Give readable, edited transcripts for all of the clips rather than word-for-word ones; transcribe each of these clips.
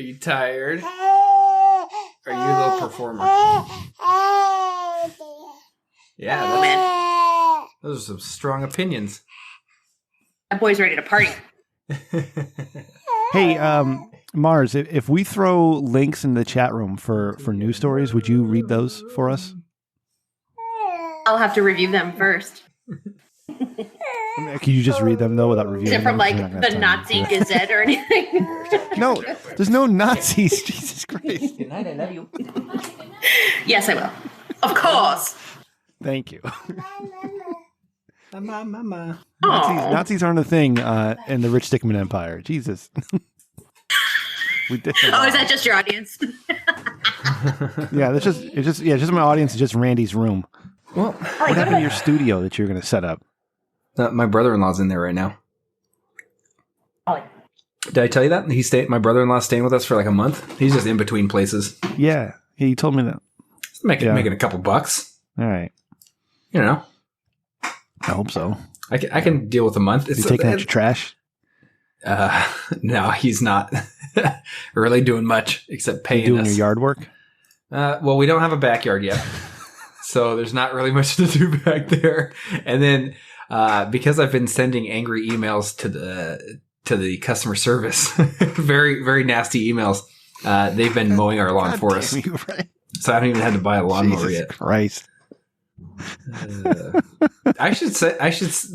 Are you tired? Are you a little performer? Yeah, those are some strong opinions. That boy's ready to party. Hey, Mars, if we throw links in the chat room for news stories, would you read those for us? I'll have to review them first. Can you just read them, though, without reviewing Is it from, them? the Nazi Gazette or anything? No, there's no Nazis. Jesus Christ. Good night, I love you. Yes, I will. Of course. Thank you. Mama. Nazis aren't a thing in the Rich Dickman Empire. Jesus. We did is that just your audience? Yeah, it's just my audience. It's just Randy's room. Well, what happened to your studio that you're going to set up? My brother-in-law's in there right now. Oh. Did I tell you that? My brother-in-law's staying with us for like a month. He's just in between places. Yeah, you told me that. Making a couple bucks. All right. You know. I hope so. I can deal with a month. You taking out your trash? No, he's not really doing much except paying us. Doing your yard work? Well, we don't have a backyard yet. So there's not really much to do back there. And then because I've been sending angry emails to the customer service, very, very nasty emails, they've been mowing our lawn for us. Right? So I haven't even had to buy a lawnmower yet. Christ. I should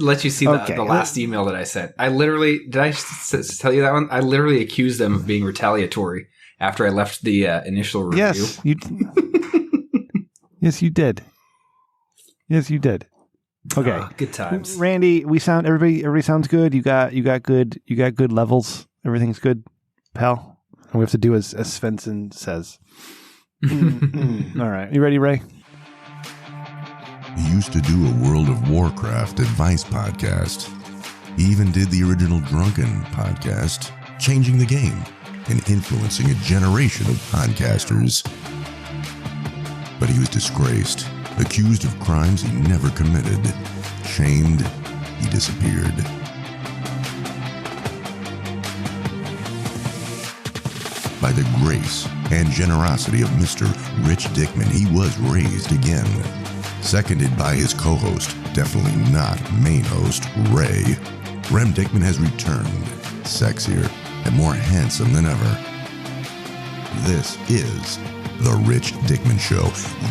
let you see the last email that I sent. I literally did. I tell you that one. I literally accused them of being retaliatory after I left the initial review. Yes, you. Yes, you did. Yes, you did. Okay, good times. Randy, everybody sounds good. You got good levels. Everything's good, pal. And we have to do as Svensson says. All right, you ready, Ray? He used to do a World of Warcraft advice podcast. He even did the original Drunken podcast, changing the game and influencing a generation of podcasters. But he was disgraced, accused of crimes he never committed, shamed, he disappeared. By the grace and generosity of Mr. Rich Dickman, he was raised again. Seconded by his co-host, definitely not main host, Ray, Rem Dickman has returned, sexier and more handsome than ever. This is The Rich Dickman Show,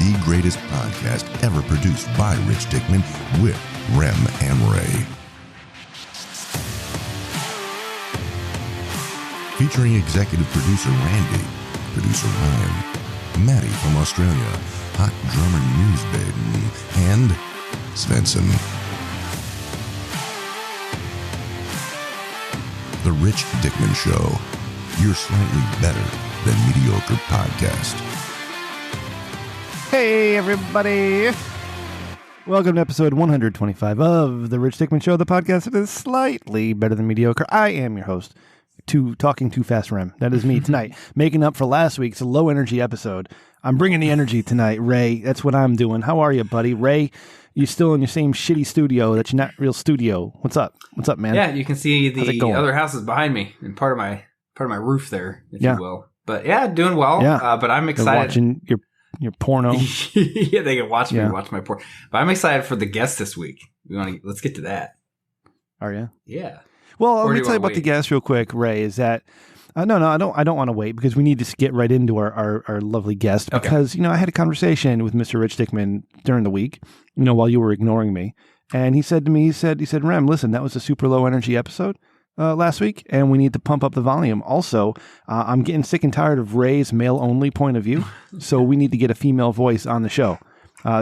the greatest podcast ever produced by Rich Dickman with Rem and Ray. Featuring executive producer Randy, producer Ryan, Maddie from Australia, hot drummer news babe, and Svensson. The Rich Dickman Show, your slightly better than mediocre podcast. Hey, everybody. Welcome to episode 125 of The Rich Dickman Show, the podcast that is slightly better than mediocre. I am your host, Talking Too Fast Rem. That is me tonight, making up for last week's low energy episode. I'm bringing the energy tonight, Ray. That's what I'm doing. How are you, buddy? Ray, you still in your same shitty studio that's not real studio. What's up? What's up, man? Yeah, you can see the other houses behind me and part of my roof there, if you will. But yeah, doing well. Yeah. But I'm excited. They're watching your porno. Yeah, they can watch me watch my porn. But I'm excited for the guest this week. Let's get to that. Are you? Yeah. Well, let me tell you about the guest real quick, Ray, is that no, I don't want to wait because we need to get right into our lovely guest because, I had a conversation with Mr. Rich Dickman during the week, while you were ignoring me. And he said to me, he said, Rem, listen, that was a super low energy episode last week and we need to pump up the volume. Also, I'm getting sick and tired of Ray's male only point of view. So we need to get a female voice on the show.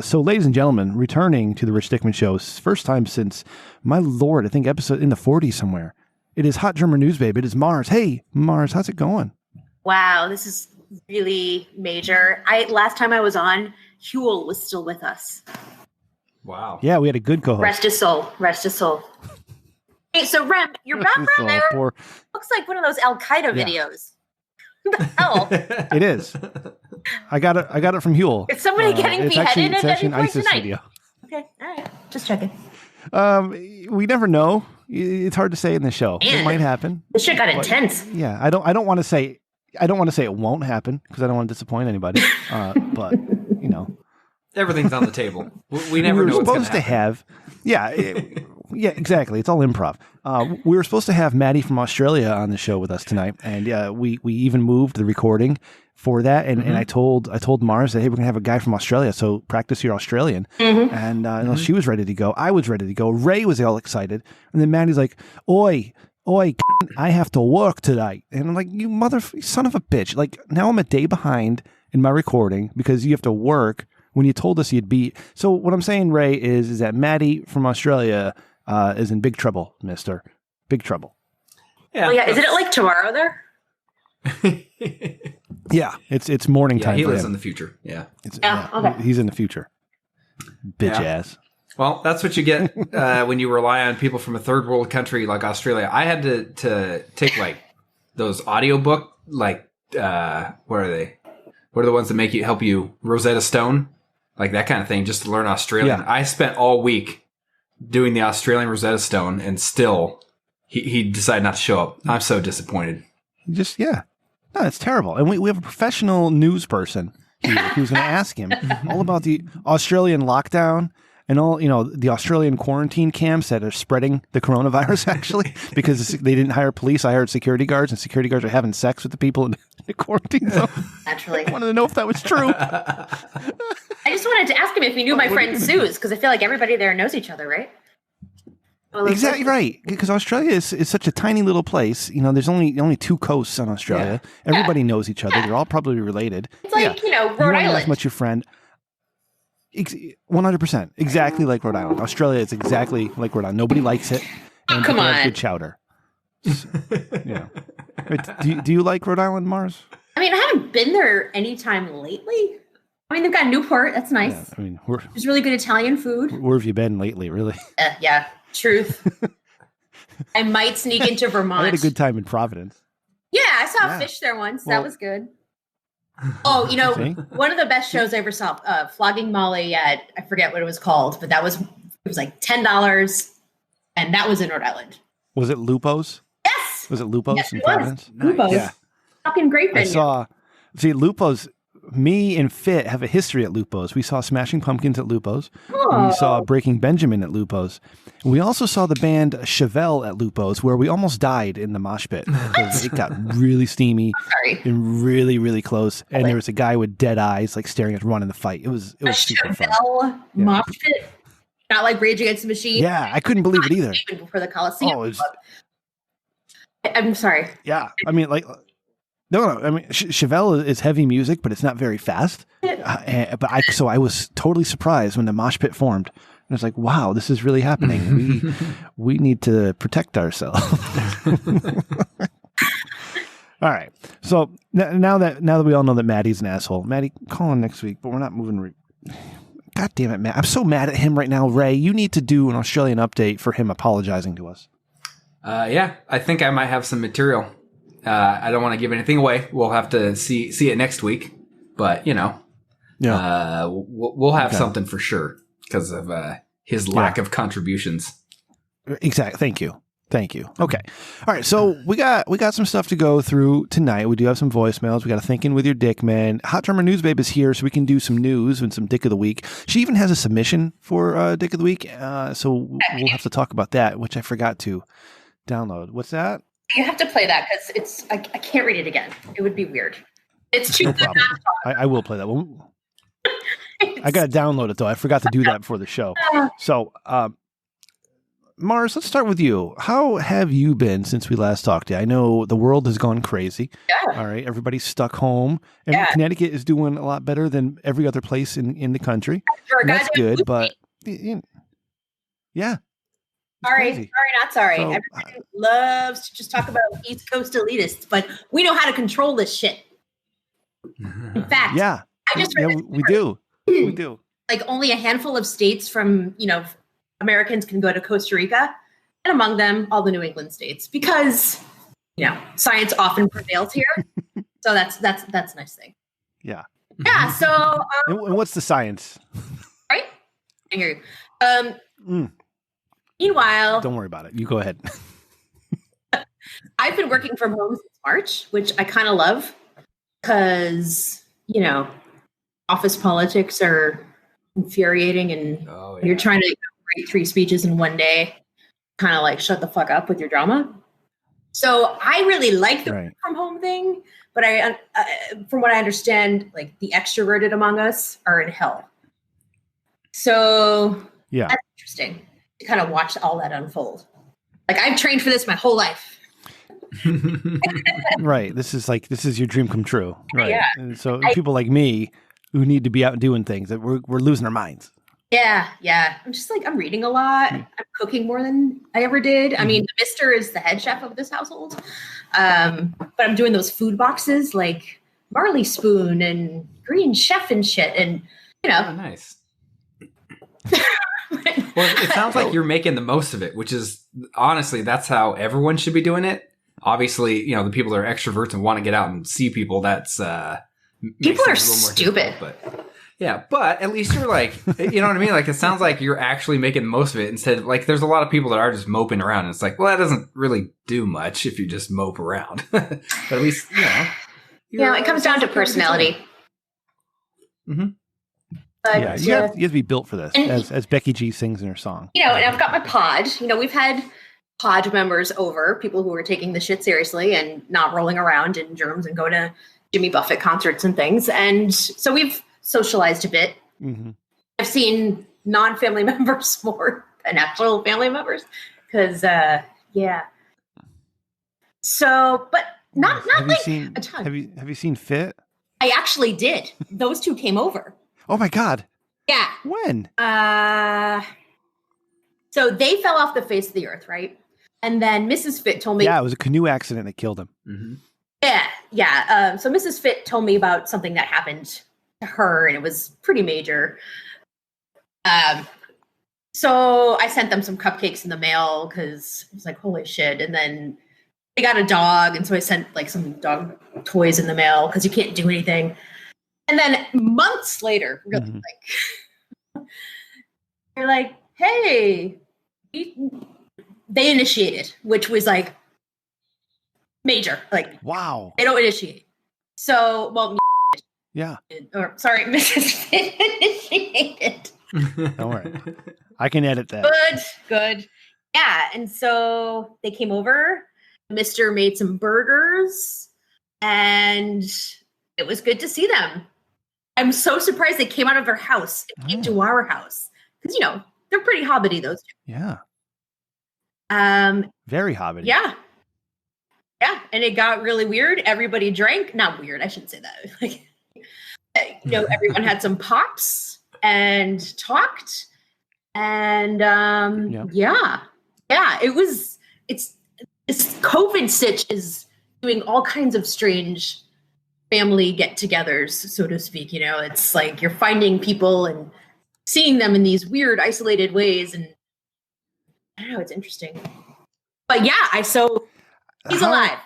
So ladies and gentlemen, returning to the Rich Dickman Show, first time since, my Lord, I think episode in the 40s somewhere. It is Hot Drummer News Babe. It is Mars. Hey, Mars, how's it going? Wow, this is really major. Last time I was on, Huel was still with us. Wow. Yeah, we had a good co-host. Rest his soul. Rest his soul. Hey, so Rem, your background there looks like one of those Al Qaeda videos. What the hell? It is. I got it from Huel. Is somebody getting beheaded at any point ISIS tonight? video. Okay, all right. Just checking. We never know. It's hard to say in the show. Man, it might happen. This shit got intense. Yeah, I don't want to say I don't want to say it won't happen because I don't want to disappoint anybody. But you know, everything's on the table. We never know what's going to have. Yeah, exactly. It's all improv. We were supposed to have Maddie from Australia on the show with us tonight, and we even moved the recording for that. And I told Mars that, hey, we're gonna have a guy from Australia, so practice your Australian. And you know, she was ready to go. I was ready to go. Ray was all excited, and then Maddie's like, "Oi, I have to work today." And I'm like, "You son of a bitch!" Like now I'm a day behind in my recording because you have to work when you told us you'd be. So what I'm saying, Ray, is that Maddie from Australia is in big trouble, mister. Big trouble. Yeah. Well, yeah. Isn't it like tomorrow there? Yeah. It's morning time. He lives in the future. Yeah. Okay. He's in the future. Bitch ass. Well, that's what you get when you rely on people from a third world country like Australia. I had to take like those audiobook, like, what are they? What are the ones that help you Rosetta Stone? Like that kind of thing, just to learn Australian. Yeah. I spent all week doing the Australian Rosetta Stone, and still he decided not to show up. I'm so disappointed. No, it's terrible. And we have a professional news person here who's going to ask him all about the Australian lockdown and all, you know, the Australian quarantine camps that are spreading the coronavirus, actually, because they didn't hire police. I hired security guards, and security guards are having sex with the people in the quarantine zone. Naturally. I wanted to know if that was true. I just wanted to ask him if he knew my friend Sue's, because I feel like everybody there knows each other, right? Well, exactly right, because Australia is such a tiny little place. You know, there's only 2 coasts on Australia. Yeah. Everybody knows each other. They're all probably related. It's like, you know, Rhode Island. As much your friend. 100%. Exactly like Rhode Island. Australia is exactly like Rhode Island. Nobody likes it. And come on. Good chowder. Yeah. Do you like Rhode Island, Mars? I mean, I haven't been there anytime lately. I mean, they've got Newport. That's nice. Yeah, I mean, there's really good Italian food. Where have you been lately, really? Yeah, truth. I might sneak into Vermont. I had a good time in Providence. Yeah, I saw fish there once. That was good. Oh, you know, one of the best shows I ever saw, Flogging Molly at, I forget what it was called, but it was like $10, and that was in Rhode Island. Was it Lupo's? Yes. Was it Lupo's in Providence? Lupo's. Yeah. Fucking great venue. Lupo's, me and Fit have a history at Lupo's. We saw Smashing Pumpkins at Lupo's. Oh. We saw Breaking Benjamin at Lupo's. We also saw the band Chevelle at Lupo's, where we almost died in the mosh pit because it got really steamy and really, really close. And there was a guy with dead eyes, like staring at running the fight. It was super Chevelle fun. Mosh pit, not like Rage Against the Machine. Yeah, I couldn't believe it either. Before the Coliseum. Oh, I'm sorry. Yeah, I mean, like. No. I mean, Chevelle is heavy music, but it's not very fast. But I was totally surprised when the mosh pit formed. And I was like, "Wow, this is really happening. We need to protect ourselves." All right. So now that we all know that Maddie's an asshole, Maddie, call him next week. But we're not moving. God damn it, Matt! I'm so mad at him right now. Ray, you need to do an Australian update for him apologizing to us. Yeah, I think I might have some material. I don't want to give anything away. We'll have to see it next week, but you know, we'll have something for sure because of his lack of contributions. Exactly. Thank you. Okay. All right. So we got some stuff to go through tonight. We do have some voicemails. We got a Thinking with Your Dick Man. Hot Drummer News Babe is here, so we can do some news and some Dick of the Week. She even has a submission for Dick of the Week, so we'll have to talk about that, which I forgot to download. What's that? You have to play that because I can't read it again. It would be weird. It's too good. I will play that one. I got to download it, though. I forgot to do that before the show. So, Mars, let's start with you. How have you been since we last talked to you? I know the world has gone crazy. Yeah. All right. Everybody's stuck home. And Connecticut is doing a lot better than every other place in the country. That's good, but yeah. Sorry, not sorry. So, everybody loves to just talk about East Coast elitists, but we know how to control this shit. In fact, I just we do. We do. Like only a handful of states from, Americans can go to Costa Rica, and among them, all the New England states, because, science often prevails here. So that's a nice thing. Yeah. Yeah. So. And what's the science? Right. I hear you. Meanwhile, don't worry about it. You go ahead. I've been working from home since March, which I kind of love because, office politics are infuriating, and you're trying to write 3 speeches in one day, kind of like shut the fuck up with your drama. So I really like the work from home thing, but from what I understand, like the extroverted among us are in hell. So that's interesting to kind of watch all that unfold. Like I've trained for this my whole life. Right. This is your dream come true. Right. Yeah. And so people like me who need to be out doing things, that we're losing our minds. Yeah. Yeah. I'm reading a lot. I'm cooking more than I ever did. I mean, Mr. is the head chef of this household. But I'm doing those food boxes like Marley Spoon and Green Chef and shit. And, Oh, nice. Well, it sounds like you're making the most of it, which is honestly, that's how everyone should be doing it. Obviously, the people that are extroverts and want to get out and see people, that's people are stupid. But at least you're like, you know what I mean? Like, it sounds like you're actually making the most of it instead of like, there's a lot of people that are just moping around. And it's like, well, that doesn't really do much if you just mope around. But at least, it comes down to personality. Mm-hmm. But, you have to be built for this, as Becky G sings in her song. And I've got my pod. We've had pod members over, people who are taking the shit seriously and not rolling around in germs and go to Jimmy Buffett concerts and things. And so we've socialized a bit. Mm-hmm. I've seen non-family members more than actual family members because, So, but not like a ton. Have you seen Fit? I actually did. Those two came over. Oh my God. Yeah. When? So they fell off the face of the earth, right? And then Mrs. Fit told me. Yeah, it was a canoe accident that killed him. Mm-hmm. Yeah. So Mrs. Fit told me about something that happened to her, and it was pretty major. So I sent them some cupcakes in the mail because I was like, holy shit. And then they got a dog, and so I sent like some dog toys in the mail because you can't do anything. And then months later, really, they're like, hey, they initiated, which was like major. Like, wow. They don't initiate. So, well, yeah. Or sorry, Mrs. Fit initiated. Don't worry. I can edit that. Good. Yeah. And so they came over. Mr. made some burgers, and it was good to see them. I'm so surprised they came out of their house and came to our house. Because, they're pretty hobbity, those two. Yeah. Very hobbity. Yeah. Yeah. And it got really weird. Everybody drank. Not weird. I shouldn't say that. Like, everyone had some pops and talked. And this COVID sitch is doing all kinds of strange family get-togethers, so to speak. It's like you're finding people and seeing them in these weird, isolated ways, and I don't know, it's interesting. But yeah, so he's alive.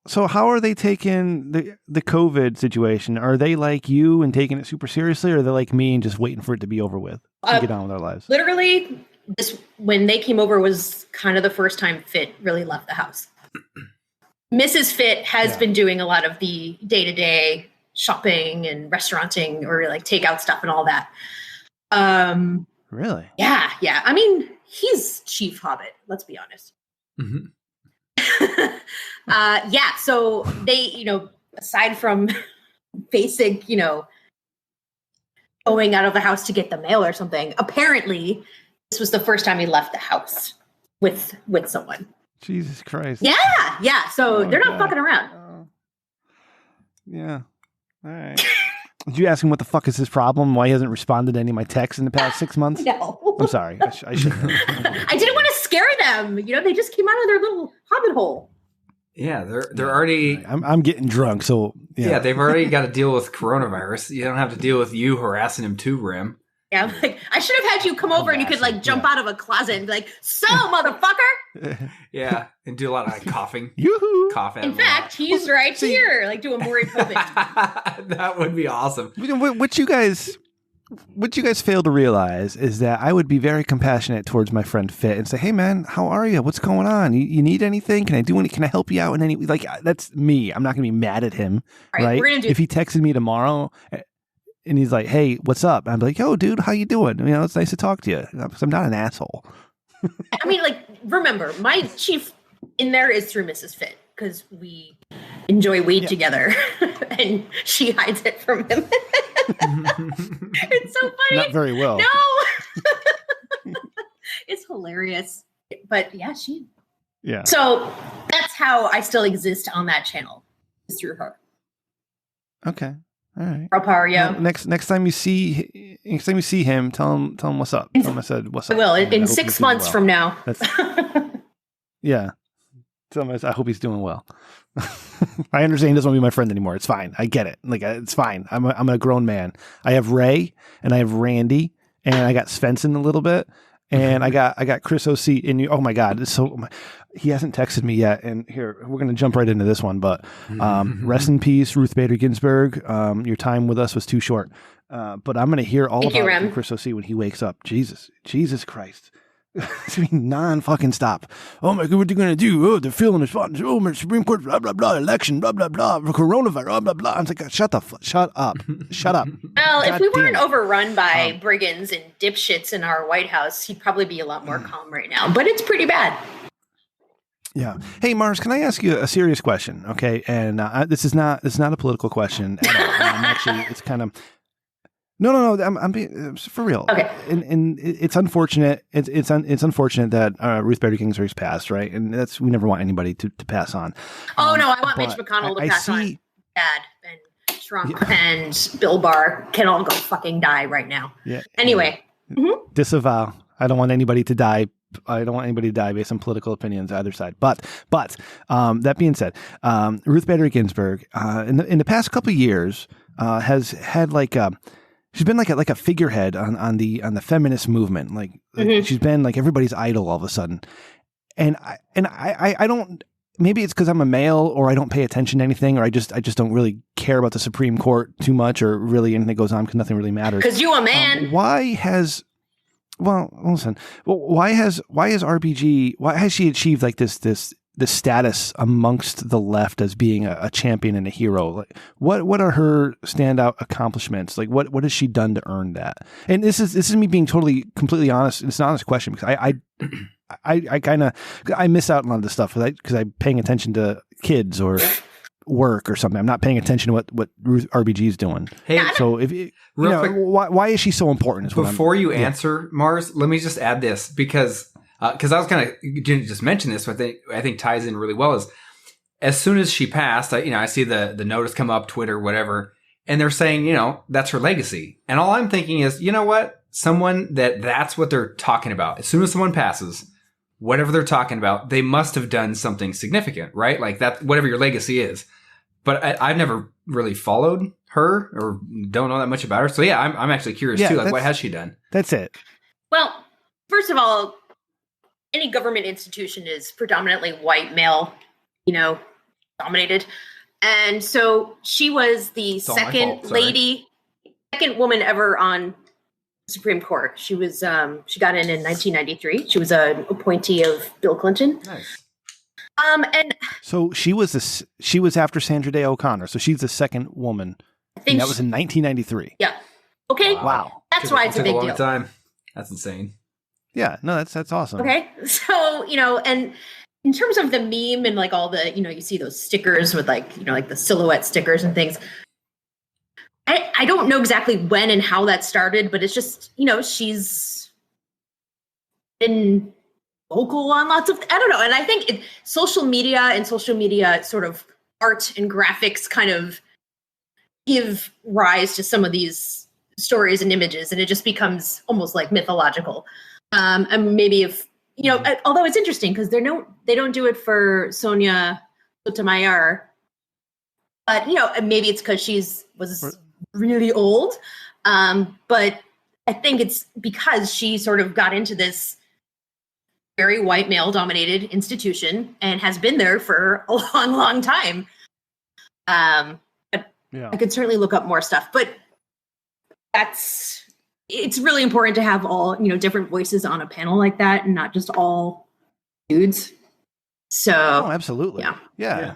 So how are they taking the COVID situation? Are they like you and taking it super seriously, or are they like me and just waiting for it to be over with and get on with their lives? Literally, when they came over was kind of the first time Fit really left the house. Mrs. Fit has been doing a lot of the day-to-day shopping and restauranting, or like takeout stuff and all that. Really? Yeah. I mean, he's chief hobbit, let's be honest. Mm-hmm. So they, aside from basic, going out of the house to get the mail or something, apparently this was the first time he left the house with someone. Jesus Christ. Yeah. So they're not fucking around. Yeah. All right. Did you ask him what the fuck is his problem? Why he hasn't responded to any of my texts in the past 6 months? No. I'm sorry. I should have. I didn't want to scare them. They just came out of their little hobbit hole. Yeah, they're already. I'm getting drunk, so yeah. They've already got to deal with coronavirus. You don't have to deal with you harassing him too, Rim. Yeah, like I should have had you come over and you could like jump out of a closet and be like, "So, motherfucker!" Yeah, and do a lot of like coughing. Yoo-hoo! Coughing. In fact, he's here, like doing Maury Povich. That would be awesome. What you guys what you guys fail to realize is that I would be very compassionate towards my friend Fit and say, "Hey, man, how are you? What's going on? You need anything? Can I help you out in any like?" That's me. I'm not going to be mad at him, right? If he texted me tomorrow and he's like, "Hey, what's up?" I'm like, "Yo, dude, how you doing? You know, it's nice to talk to you." I'm not an asshole. I mean, like, remember, my chief in there is through Mrs. Fit because we enjoy weed together, and she hides it from him. It's so funny. Not very well. No, it's hilarious. But yeah, Yeah. So that's how I still exist on that channel, is through her. Okay. All right. Girl power, yo. Well, next time you see him, tell him what's up. Tell him I said what's up. I will in 6 months from now. Yeah. Tell him I hope he's doing well. I understand he doesn't want to be my friend anymore. It's fine. I get it. Like, it's fine. I'm a grown man. I have Ray and I have Randy and I got Svensson a little bit and I got Chris OC and oh my God. He hasn't texted me yet. And here, we're going to jump right into this one, but, rest in peace, Ruth Bader Ginsburg. Your time with us was too short. But I'm going to hear all about it from Chris OC when he wakes up. Jesus Christ. It's non-fucking stop. Oh my God, what are you going to do? Oh, they're feeling response. Oh, my Supreme Court, blah, blah, blah, election, blah, blah, blah, coronavirus, blah, blah, blah. I'm like, shut up. Shut up. Well, if we weren't overrun by brigands and dipshits in our White House, he'd probably be a lot more calm right now. But it's pretty bad. Yeah. Hey, Mars, can I ask you a serious question? Okay. And this is not a political question at all. Actually, it's kind of... No. I'm being for real. Okay. And it's unfortunate. It's unfortunate that Ruth Bader Ginsburg's passed, right? And we never want anybody to pass on. Oh no, I want Mitch McConnell to pass on. Dad and Trump and Bill Barr can all go fucking die right now. Yeah. Anyway. Disavow. I don't want anybody to die. I don't want anybody to die based on political opinions either side. But that being said, Ruth Bader Ginsburg in the past couple of years has had she's been like a figurehead on the feminist movement. Like she's been like everybody's idol all of a sudden. And I don't, maybe it's because I'm a male or I don't pay attention to anything or I just don't really care about the Supreme Court too much or really anything that goes on because nothing really matters. Because you a man. Why has RBG, why has she achieved like this status amongst the left as being a champion and a hero? Like, what are her standout accomplishments? Like, what has she done to earn that? And this is me being completely honest. It's an honest question because I miss out on a lot of this stuff because I'm paying attention to kids or work or something. I'm not paying attention to what RBG is doing. Hey, so quick, why is she so important? Before you answer, Mars, let me just add this because I was kind of just mention this, but I think ties in really well. Is as soon as she passed, I see the notice come up, Twitter, whatever, and they're saying, that's her legacy. And all I'm thinking is, you know what? Someone that's what they're talking about. As soon as someone passes, whatever they're talking about, they must have done something significant, right? Like that, whatever your legacy is. But I've never really followed her or don't know that much about her. So yeah, I'm actually curious too. Like, what has she done? That's it. Well, first of all, any government institution is predominantly white male, dominated. And so she was the second woman ever on the Supreme Court. She was, she got in 1993. She was an appointee of Bill Clinton. Nice. And so she was after Sandra Day O'Connor. So she's the second woman. And that was in 1993. Yeah. Okay. Wow. That's why it's a big deal. Time. That's insane. Yeah, no, that's awesome. Okay. So, and in terms of the meme and like all the, you see those stickers with like the silhouette stickers and things. I don't know exactly when and how that started, but it's just, she's been vocal on lots of, I don't know. And I think social media sort of art and graphics kind of give rise to some of these stories and images, and it just becomes almost like mythological. And maybe if, although it's interesting because they don't do it for Sonia Sotomayor, but, maybe it's because was really old. But I think it's because she sort of got into this very white male dominated institution and has been there for a long, long time. But I could certainly look up more stuff, but that's it's really important to have all, different voices on a panel like that and not just all dudes. So, absolutely. Yeah.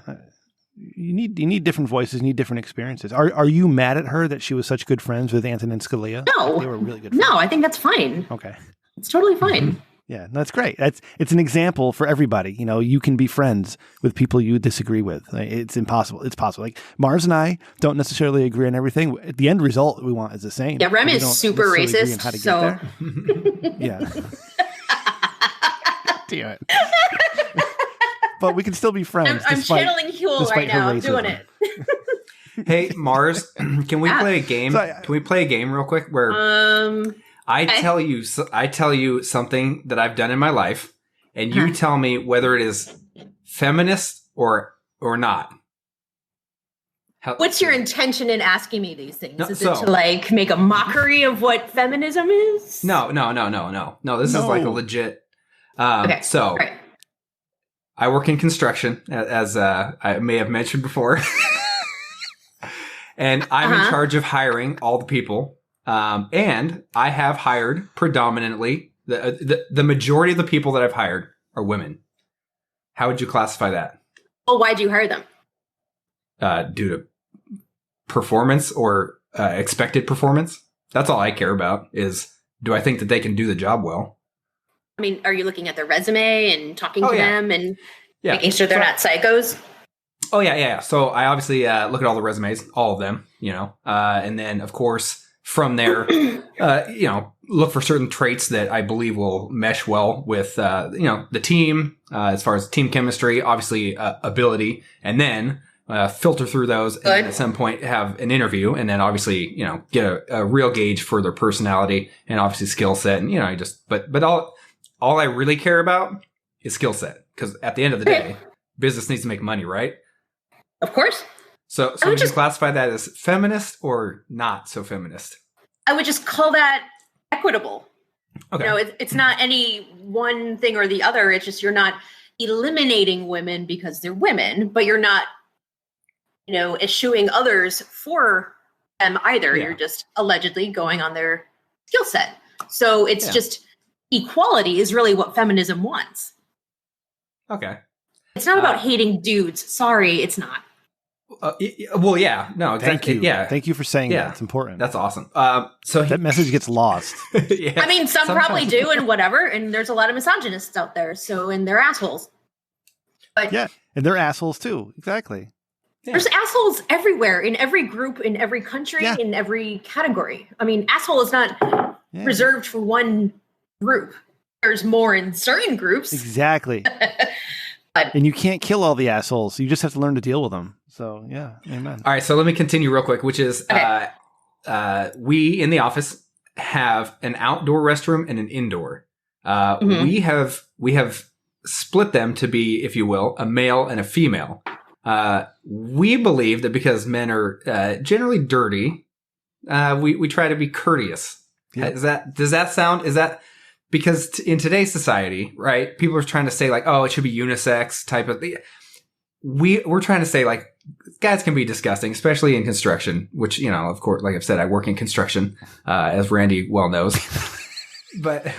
You need different voices, you need different experiences. Are you mad at her that she was such good friends with Antonin Scalia? No. They were really good friends. No, I think that's fine. Okay. It's totally fine. Mm-hmm. Yeah, that's great. It's an example for everybody. You can be friends with people you disagree with. It's impossible. It's possible. Like Mars and I don't necessarily agree on everything. The end result we want is the same. Yeah, Rem is super racist. So yeah. Damn it. But we can still be friends. I'm channeling Huel right now. I'm doing it. Hey, Mars, can we play a game? Can we play a game real quick where I tell you something that I've done in my life, and you tell me whether it is feminist or not. What's your intention in asking me these things? Is it to make a mockery of what feminism is? No. This is like a legit. Okay. So. Right. I work in construction, as I may have mentioned before. And I'm in charge of hiring all the people. And I have hired predominantly, the majority of the people that I've hired are women. How would you classify that? Well, why'd you hire them? Due to performance or expected performance. That's all I care about is, do I think that they can do the job well? I mean, are you looking at their resume and talking to them and making sure they're not psychos? Oh, yeah. So I obviously look at all the resumes, all of them, and then, of course, from there, look for certain traits that I believe will mesh well with, the team, as far as team chemistry, obviously ability, and then filter through those and then at some point have an interview and then obviously, get a real gauge for their personality and obviously skill set. And, but all I really care about is skill set, because at the end of the day, business needs to make money, right? Of course. So would you classify that as feminist or not so feminist? I would just call that equitable. Okay. It's not any one thing or the other. It's just you're not eliminating women because they're women, but you're not, eschewing others for them either. Yeah. You're just allegedly going on their skill set. So it's just... equality is really what feminism wants. Okay. It's not about hating dudes. Sorry, it's not. Well, yeah. No, exactly. Thank you. Yeah. Thank you for saying that. It's important. That's awesome. So that message gets lost. Yeah. I mean, some probably do and whatever, and there's a lot of misogynists out there, and they're assholes. But yeah, and they're assholes too. Exactly. Yeah. There's assholes everywhere, in every group, in every country, in every category. I mean, asshole is not reserved for one group. There's more in certain groups. Exactly. And you can't kill all the assholes. You just have to learn to deal with them. So yeah, amen. All right, so let me continue real quick, which is we in the office have an outdoor restroom and an indoor. We have split them to be, if you will, a male and a female. We believe that because men are generally dirty, we try to be courteous. Yep. Does that sound? Is that because in today's society, right? People are trying to say like, oh, it should be unisex type of. We're trying to say like, guys can be disgusting, especially in construction. Which of course, like I've said, I work in construction, as Randy well knows. But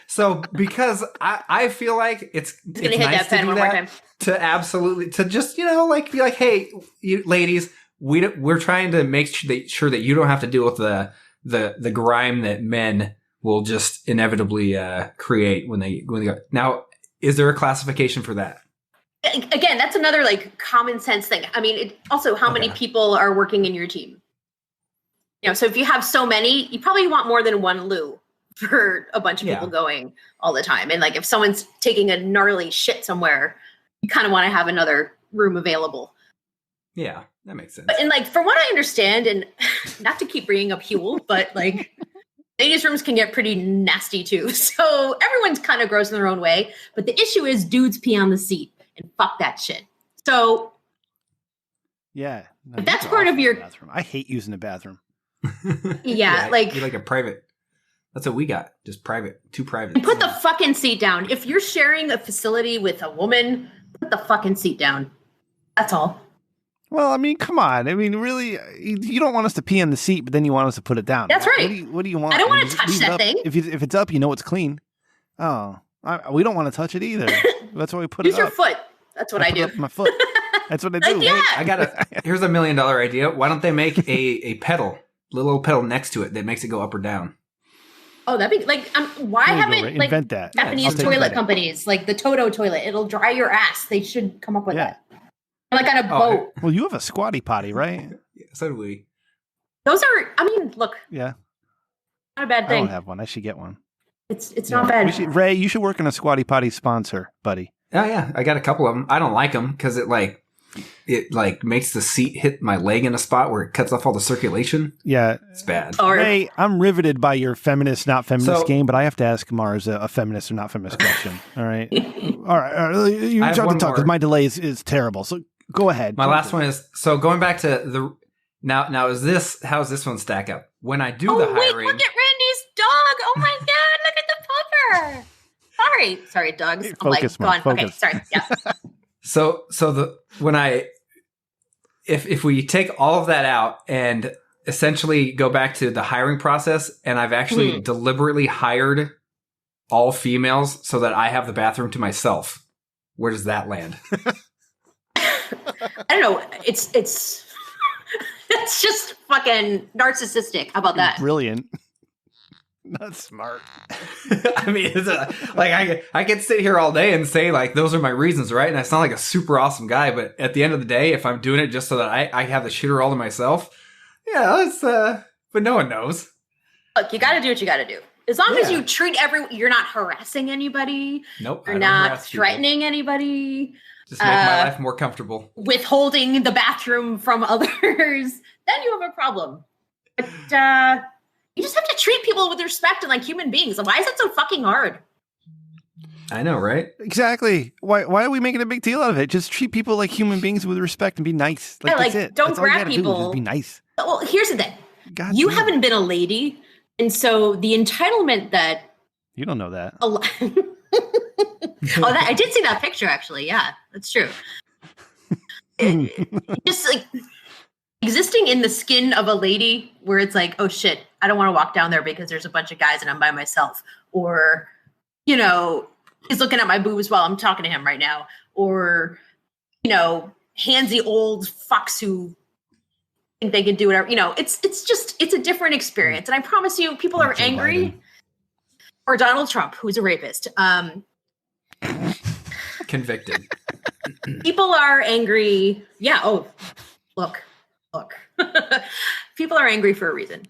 so because I feel like it's nice to do that. To absolutely, to just, be like, hey, you ladies, we're trying to make sure that you don't have to deal with the grime that men will just inevitably create when they go. Now, is there a classification for that? Again, that's another common sense thing. I mean, also how many people are working in your team? So if you have so many, you probably want more than one loo for a bunch of people going all the time. And if someone's taking a gnarly shit somewhere, you kind of want to have another room available. Yeah, that makes sense. And from what I understand, and not to keep bringing up Huel, but ladies' rooms can get pretty nasty too. So everyone's kind of gross in their own way. But the issue is dudes pee on the seat and fuck that shit. So yeah, if that's part of your bathroom. I hate using the bathroom. Yeah, you like a private. That's what we got. Just private, too private. Put the fucking seat down. If you're sharing a facility with a woman, put the fucking seat down. That's all. Well, I mean, come on. I mean, really, you don't want us to pee on the seat, but then you want us to put it down. That's right. What do you want? I don't want to touch that thing. If it's up, you know it's clean. Oh, we don't want to touch it either. That's why we put Use it up. your foot. That's what I do. Up my foot. That's what I do. Yeah. Here's $1 million idea. Why don't they make a pedal, little pedal next to it that makes it go up or down? Oh, that'd be like, why haven't like invent that. Japanese toilet companies, like the Toto toilet, it'll dry your ass. They should come up with that. Like on a boat. Well, you have a squatty potty, right? Yeah, so do we. Those are, I mean, look. Yeah. Not a bad thing. I don't have one. I should get one. It's not bad. Ray, you should work in a squatty potty sponsor, buddy. Oh yeah, I got a couple of them. I don't like them because it makes the seat hit my leg in a spot where it cuts off all the circulation. Yeah, it's bad. Ray, I'm riveted by your feminist, not feminist game, but I have to ask Mars a feminist or not feminist question. All right, all right. You have to talk because my delay is terrible. So go ahead. My last one is going back to the now. How's this one stack up? When I do the hiring, look at Randy's dog. Oh my god, look at the pupper. Sorry, dogs. I'm focus, like, gone. Okay, sorry. Yeah. If we take all of that out and essentially go back to the hiring process, and I've actually deliberately hired all females so that I have the bathroom to myself, where does that land? I don't know. It's just fucking narcissistic. How about that? Brilliant. Not smart. I mean, I could sit here all day and say like those are my reasons, right? And I sound like a super awesome guy, but at the end of the day, if I'm doing it just so that I have the shitter all to myself, yeah, it's but no one knows. Look, you got to do what you got to do. As long as you treat you're not harassing anybody. Nope. You're not threatening anybody. Just make my life more comfortable. Withholding the bathroom from others, then you have a problem. But you just have to treat people with respect and like human beings. Why is it so fucking hard? I know, right? Exactly. Why are we making a big deal out of it? Just treat people like human beings with respect and be nice. That's it. Don't grab people. Just be nice. Well, here's the thing. You haven't been a lady, and so the entitlement that you don't know that. I did see that picture actually. Yeah, that's true. Just like existing in the skin of a lady where it's like, oh shit, I don't want to walk down there because there's a bunch of guys and I'm by myself. Or, he's looking at my boobs while I'm talking to him right now. Or, handsy old fucks who think they can do whatever. It's a different experience. And I promise you, people are angry. Biden. Or Donald Trump, who's a rapist. Convicted. People are angry. Yeah. Oh, look. People are angry for a reason,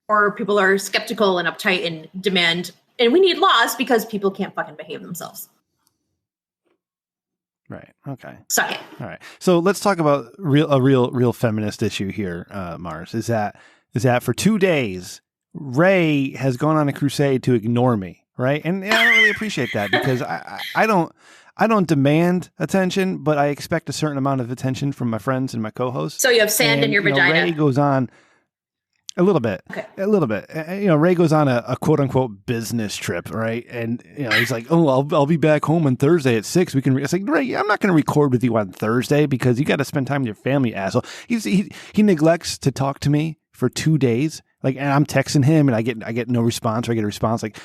or people are skeptical and uptight and demand, and we need laws because people can't fucking behave themselves. Right. Okay. Suck it. All right. So let's talk about a real feminist issue here, Mars. Is that for 2 days, Ray has gone on a crusade to ignore me, right? And I don't really appreciate that because I don't demand attention, but I expect a certain amount of attention from my friends and my co-hosts. So you have sand in your vagina. Ray goes on a little bit. Ray goes on a quote unquote business trip, right? And he's like, "Oh, I'll be back home on Thursday at 6. We can." It's like, Ray, I'm not going to record with you on Thursday because you got to spend time with your family, asshole. He neglects to talk to me for 2 days. Like, and I'm texting him, and I get no response, or I get a response. Like,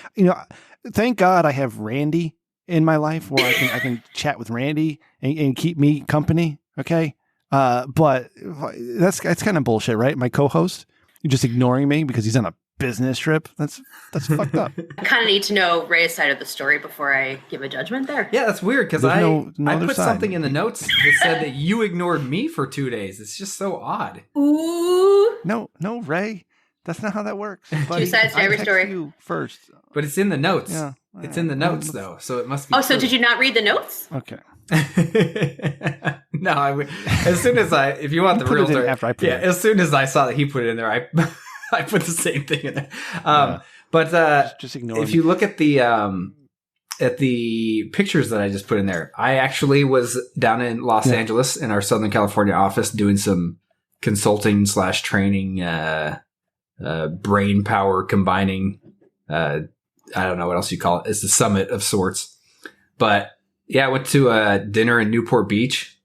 thank God I have Randy in my life where I can chat with Randy and keep me company. Okay. But that's kind of bullshit, right? My co-host, you're just ignoring me because he's on a business trip. That's fucked up. I kind of need to know Ray's side of the story before I give a judgment there. Yeah, that's weird because I put something in the notes that said that you ignored me for 2 days. It's just so odd. Ooh. No, Ray. That's not how that works. Two sides to every story. You first. But it's in the notes. Yeah. It's in the notes, though, so it must be true. So did you not read the notes? Okay. No, as soon as if you want the real story, after I put it. As soon as I saw that he put it in there, I put the same thing in there. But just ignore if you look at the pictures that I just put in there, I actually was down in Los Angeles in our Southern California office doing some consulting / training, brain power combining. I don't know what else you call it. It's the summit of sorts. But yeah, I went to a dinner in Newport Beach,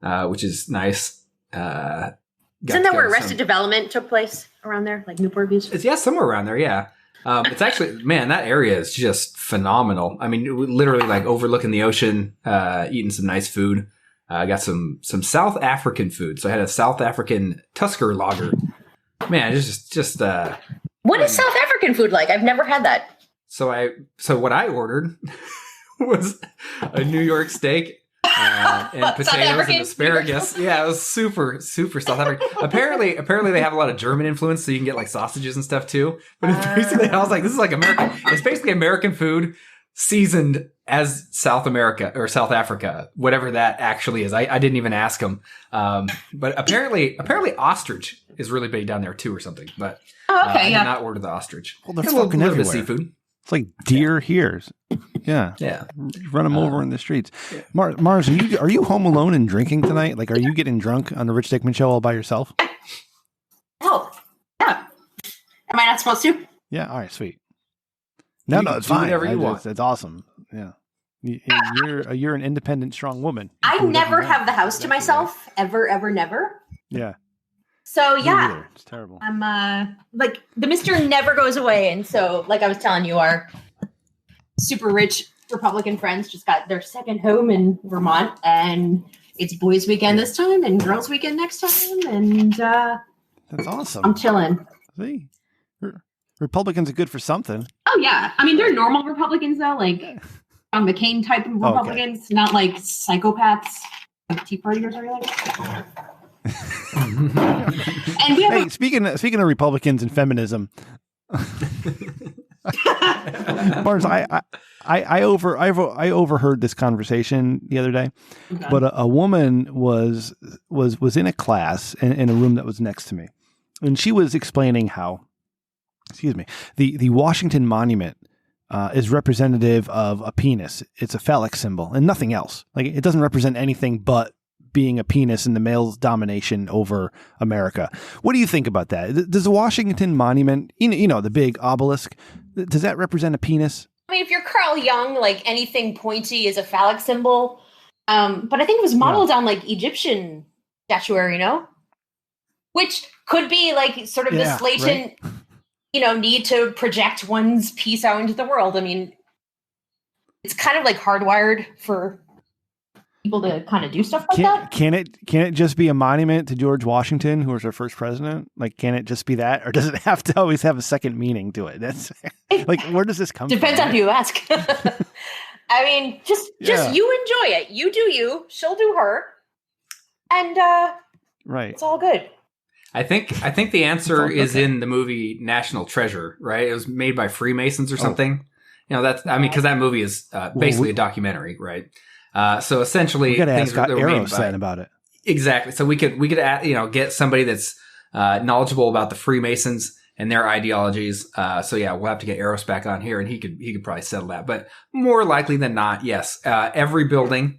which is nice. Isn't that where Arrested Development took place around there, like Newport Beach? Yeah, somewhere around there. Yeah. It's actually, man, that area is just phenomenal. I mean, literally like overlooking the ocean, eating some nice food. I got some South African food. So I had a South African Tusker lager. Man, it's just what is South African food like? I've never had that. So what I ordered was a New York steak and potatoes and asparagus. Yeah, it was super South African. Apparently they have a lot of German influence, so you can get like sausages and stuff too. But it's basically, I was like, this is like American. It's basically American food seasoned as South America or South Africa, whatever that actually is. I didn't even ask them. But apparently ostrich is really big down there too, or something. But I did not order the ostrich. Well, they're fucking everywhere. Seafood. It's like deer here. Yeah. You run them over in the streets. Yeah. Mars, are you home alone and drinking tonight? Like, are you getting drunk on the Rich Dickman show all by yourself? Oh, yeah. Am I not supposed to? Yeah. All right. Sweet. No, it's fine. Whatever you want. It's awesome. Yeah. You're an independent, strong woman. I never have the house to myself. Ever, never. Yeah. So yeah, it's terrible. I'm like the Mister never goes away, and so like I was telling you, our super rich Republican friends just got their second home in Vermont, and it's boys' weekend this time and girls' weekend next time, and that's awesome. I'm chilling. See, Republicans are good for something. Oh yeah, I mean they're normal Republicans though, like McCain type of Republicans, not like psychopaths, like Tea Partiers or anything. And we have speaking of Republicans and feminism, Barnes, I overheard this conversation the other day, but a woman was in a class in a room that was next to me, and she was explaining how, the Washington Monument is representative of a penis. It's a phallic symbol and nothing else. Like it doesn't represent anything but being a penis and the male's domination over America. What do you think about that? Does the Washington Monument, the big obelisk, does that represent a penis? I mean, if you're Carl Jung, like anything pointy is a phallic symbol. But I think it was modeled on like Egyptian statuary, which could be like sort of this latent, need to project one's piece out into the world. I mean, it's kind of like hardwired for people to kind of do stuff like that. Can it just be a monument to George Washington, who was our first president? Like, can it just be that, or does it have to always have a second meaning to it? That's like, where does this come Depends from? on who you ask. I mean, just you enjoy it. You do you. She'll do her, and right, it's all good. I think the answer is in the movie National Treasure. Right, it was made by Freemasons or something. Because that movie is basically a documentary, right? So essentially, we got to ask Scott Arrowstein about it. Exactly. So we could get somebody that's knowledgeable about the Freemasons and their ideologies. So yeah, we'll have to get Arrows back on here, and he could probably settle that. But more likely than not, yes, every building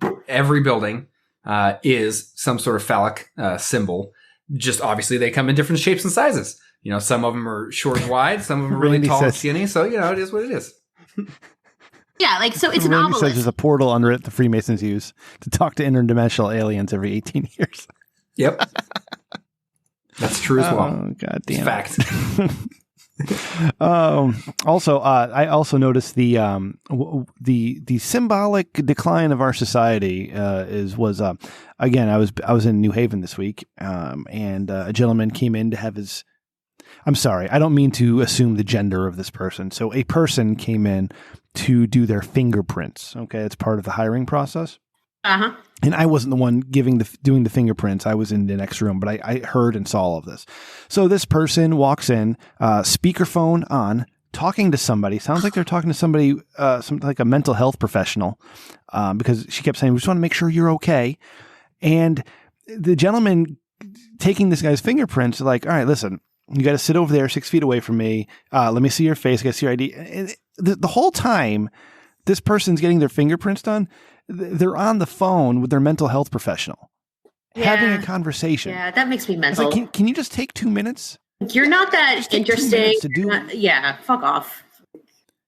is some sort of phallic symbol. Just obviously they come in different shapes and sizes. Some of them are short and wide, some of them are really tall and skinny. So it is what it is. Yeah, like, so it's an Randy obelisk. says there's a portal under it the Freemasons use to talk to interdimensional aliens every 18 years. Yep. That's true as well. Oh, God damn. It's fact. Also, I also noticed the symbolic decline of our society again. I was in New Haven this week, and a gentleman came in to have his. I'm sorry, I don't mean to assume the gender of this person. So a person came in to do their fingerprints. Okay, it's part of the hiring process. Uh-huh. And I wasn't the one doing the fingerprints. I was in the next room, but I heard and saw all of this. So this person walks in, speakerphone on, talking to somebody. Sounds like they're talking to somebody, something like a mental health professional, because she kept saying, "We just want to make sure you're okay." And the gentleman taking this guy's fingerprints, like, "All right, listen, you got to sit over there 6 feet away from me. Let me see your face. I got to see your ID." And the whole time this person's getting their fingerprints done, they're on the phone with their mental health professional, having a conversation. Yeah, that makes me mental. Like, can you just take 2 minutes? You're not that interesting. To do fuck off.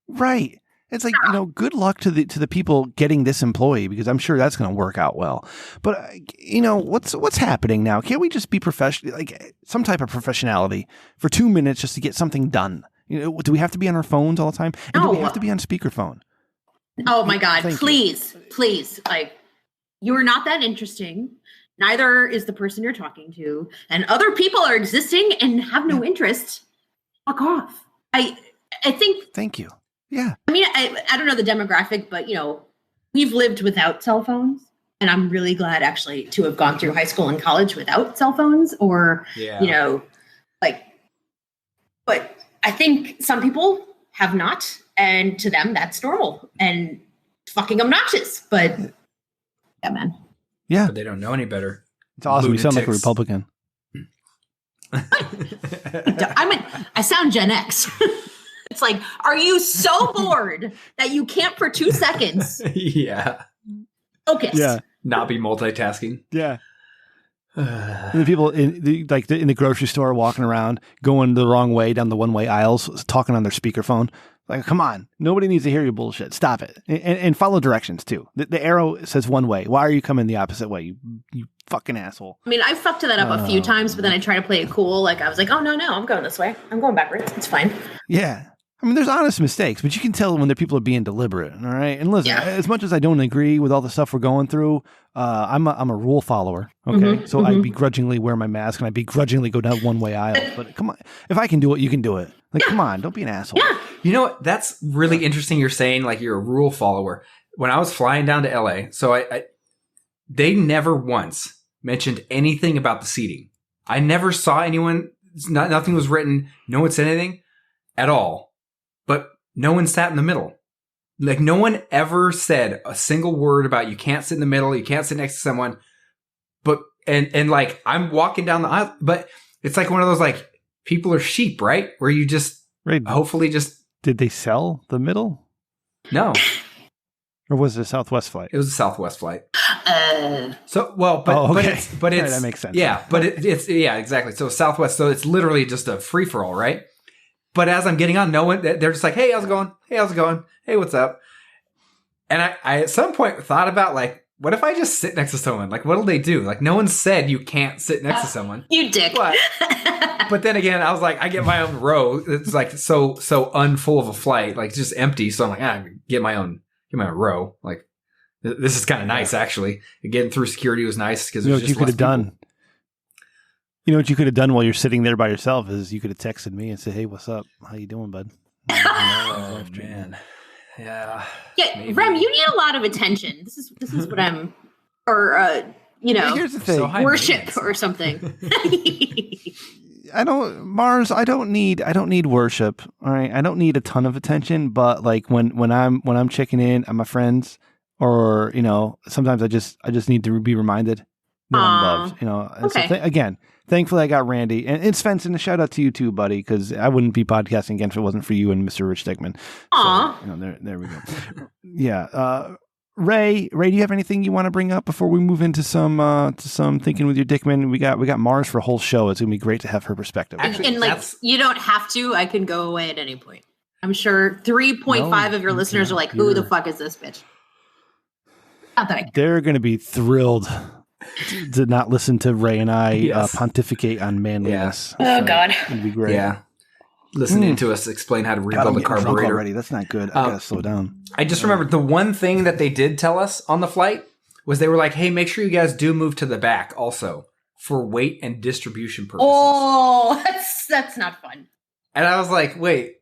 Right. It's like, good luck to the people getting this employee, because I'm sure that's going to work out well. But what's happening now? Can't we just be professional, like some type of professionality for 2 minutes just to get something done? Do we have to be on our phones all the time? And do we have to be on speakerphone? Oh my God! Please. Like, you are not that interesting. Neither is the person you're talking to, and other people are existing and have no interest. Fuck off. I think. Thank you. Yeah. I mean, I don't know the demographic, but we've lived without cell phones, and I'm really glad actually to have gone through high school and college without cell phones, or but I think some people have not, and to them that's normal and fucking obnoxious. But yeah, man. Yeah. But they don't know any better. It's awesome. You sound like a Republican. I sound Gen X. It's like, are you so bored that you can't for 2 seconds? Yeah. Focus. Yeah. Not be multitasking. Yeah. The people in the grocery store walking around, going the wrong way down the one-way aisles, talking on their speakerphone. Like, come on. Nobody needs to hear your bullshit. Stop it. And follow directions, too. The arrow says one way. Why are you coming the opposite way? You fucking asshole. I mean, I fucked that up a few times, but then I try to play it cool. Like, I was like, oh, no, I'm going this way. I'm going backwards. It's fine. Yeah. I mean, there's honest mistakes, but you can tell when the people are being deliberate. All right. And listen, as much as I don't agree with all the stuff we're going through, I'm a rule follower. Okay. So I begrudgingly wear my mask and I begrudgingly go down one-way aisle. But come on, if I can do it, you can do it. Like, come on, don't be an asshole. Yeah. You know what? That's really interesting. You're saying like you're a rule follower. When I was flying down to LA, so they never once mentioned anything about the seating. I never saw anyone. Nothing was written. No one said anything at all. But no one sat in the middle. Like, no one ever said a single word about you can't sit in the middle, you can't sit next to someone. But, and like, I'm walking down the aisle, but it's like one of those, like, people are sheep, right? Where you just, hopefully just. Did they sell the middle? No. Or was it a Southwest flight? It was a Southwest flight. Okay. But it's, that makes sense. Yeah, but it's exactly. So Southwest, so it's literally just a free for all, right? But as I'm getting on, no one, they're just like, hey, how's it going? Hey, how's it going? Hey, what's up? And I at some point thought about, like, what if I just sit next to someone? Like, what'll they do? Like, no one said you can't sit next to someone. You dick. But then again, I was like, I get my own row. It's like so unfull of a flight, like just empty. So I'm like, get my own row. Like, this is kind of nice, actually. Getting through security was nice because you know what you could have done. You know what you could have done while you're sitting there by yourself is you could have texted me and said, "Hey, what's up? How you doing, bud?" Oh man, yeah. Maybe. Rem, you need a lot of attention. This is what I'm, or here's the thing: worship or something. I don't need worship. All right, I don't need a ton of attention. But like when I'm checking in on my friends, or sometimes I just need to be reminded that I'm loved. Okay. So again. Thankfully, I got Randy. And Svensson, a shout out to you too, buddy, because I wouldn't be podcasting again if it wasn't for you and Mr. Rich Dickman. Aww. So, there we go. Yeah. Ray, do you have anything you want to bring up before we move into some thinking with your Dickman? We got Mars for a whole show. It's gonna be great to have her perspective. Actually, and you don't have to. I can go away at any point. I'm sure 3.5 of your listeners are like, "Who the fuck is this bitch?" Not that I can. They're gonna be thrilled to not listen to Ray and I pontificate on manliness. Yeah. Oh, God. It'd be great. Yeah. Listening to us explain how to rebuild a carburetor. Already. That's not good. I gotta slow down. I just remembered the one thing that they did tell us on the flight was they were like, hey, make sure you guys do move to the back also for weight and distribution purposes. Oh, that's not fun. And I was like, wait.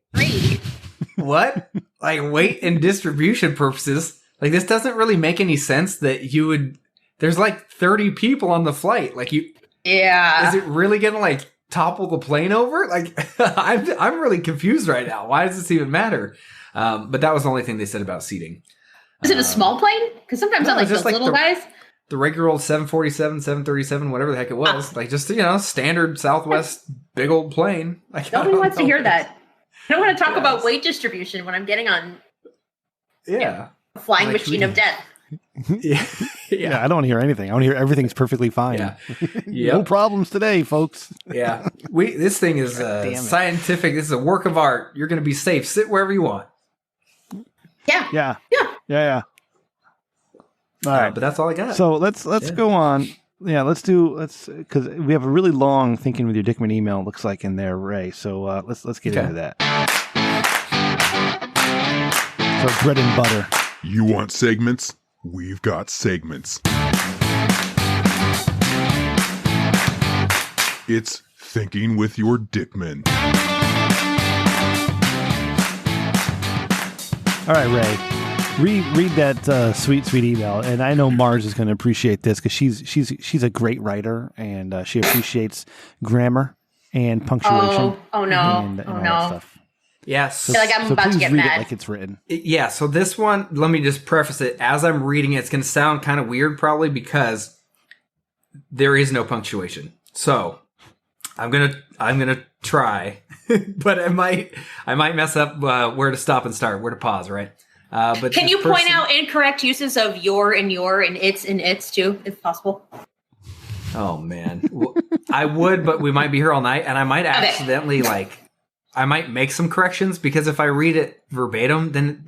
What? Like weight and distribution purposes? Like, this doesn't really make any sense that you would... There's like 30 people on the flight. Like yeah. Is it really gonna like topple the plane over? Like I'm really confused right now. Why does this even matter? But that was the only thing they said about seating. Is it a small plane? Because sometimes I like those little guys. The regular old 747, 737, whatever the heck it was. Like just standard Southwest big old plane. Like, nobody wants to hear that. I don't want to talk about weight distribution when I'm getting on a flying machine of death. Yeah, I don't want to hear anything. I want to hear everything's perfectly fine. Yeah. No problems today, folks. Yeah. This thing is scientific. This is a work of art. You're going to be safe. Sit wherever you want. Yeah. All right, but that's all I got. So let's go on. Yeah, let's because we have a really long thinking with your Dickman email. Looks like in there, Ray. So let's get into that. So bread and butter. You want segments? We've got segments. It's Thinking with Your Dickman. All right, Ray. Read that sweet email, and I know Mars is going to appreciate this because she's a great writer, and she appreciates grammar and punctuation. Oh no! And all that no! Stuff. Yes. I feel like I'm about to get read mad. It like it's written. Yeah. So this one, let me just preface it. As I'm reading it, it's going to sound kind of weird, probably because there is no punctuation. So I'm gonna try, but I might mess up where to stop and start, where to pause, right? But can you point out incorrect uses of your and its too, if possible? Oh man, well, I would, but we might be here all night, and I might accidentally I might make some corrections because if I read it verbatim, then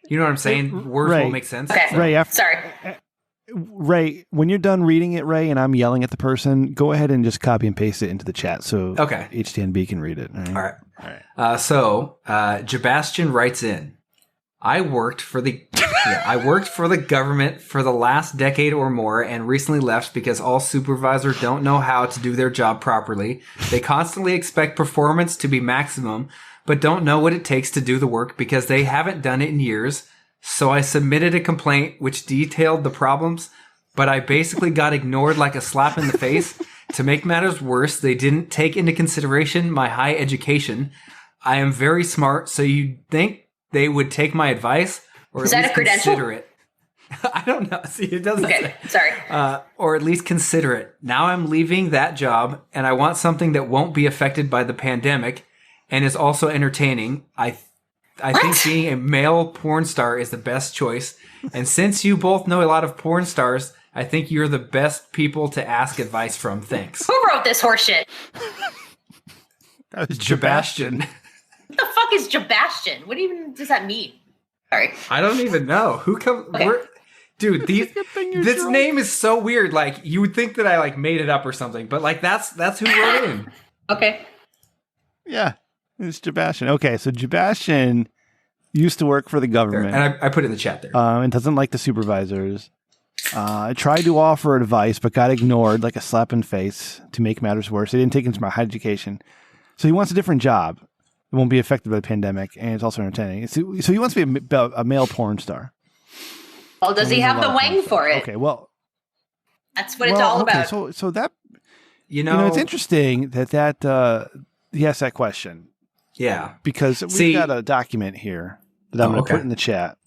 you know what I'm saying, words won't make sense. Okay, so. Ray, sorry. Ray, when you're done reading it, Ray, and I'm yelling at the person, go ahead and just copy and paste it into the chat so HTNB can read it. All right. So Sebastian writes in. I worked for the government for the last decade or more and recently left because all supervisors don't know how to do their job properly. They constantly expect performance to be maximum, but don't know what it takes to do the work because they haven't done it in years. So I submitted a complaint which detailed the problems, but I basically got ignored like a slap in the face. To make matters worse, they didn't take into consideration my high education. I am very smart, so you'd think they would take my advice or Is at that least a credential? consider it. I don't know. See, it doesn't say. Sorry. Or at least consider it. Now I'm leaving that job and I want something that won't be affected by the pandemic and is also entertaining. I think being a male porn star is the best choice. And since you both know a lot of porn stars, I think you're the best people to ask advice from. Thanks. Who wrote this horseshit? That was Sebastian. What the fuck is Sebastian? What even does that mean? Sorry. I don't even know. Who comes... Okay. Dude, this name is so weird. You would think that I made it up or something, but that's who wrote in. Okay. Yeah, it's Sebastian. Okay, so Sebastian used to work for the government. And I put it in the chat there. And doesn't like the supervisors. Tried to offer advice, but got ignored like a slap in the face to make matters worse. They didn't take into my high education. So he wants a different job. It won't be affected by the pandemic, and it's also entertaining. So he wants to be a male porn star. Well, does he have the wang for it? Okay, well, that's what it's all about. So that it's interesting that he asked that question. Yeah, because we've got a document here that I'm going to put in the chat.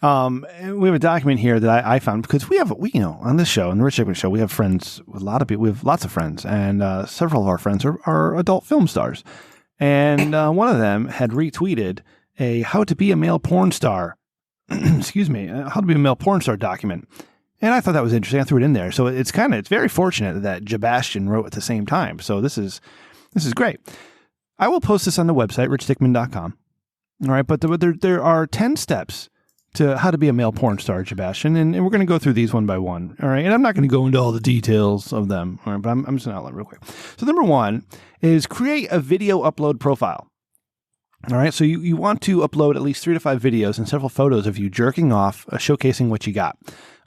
We have a document here that I found because we on this show, on the Rich Dickman Show, we have friends with a lot of people. We have lots of friends, and several of our friends are adult film stars. And one of them had retweeted a how to be a male porn star, excuse me, how to be a male porn star document. And I thought that was interesting. I threw it in there. So it's very fortunate that Sebastian wrote at the same time. So this is great. I will post this on the website, richdickman.com. All right. But there are 10 steps to how to be a male porn star, Sebastian. And we're going to go through these one by one. All right. And I'm not going to go into all the details of them. All right. But I'm just going to outline real quick. So number one is create a video upload profile. All right. So you want to upload at least 3 to 5 videos and several photos of you jerking off, showcasing what you got.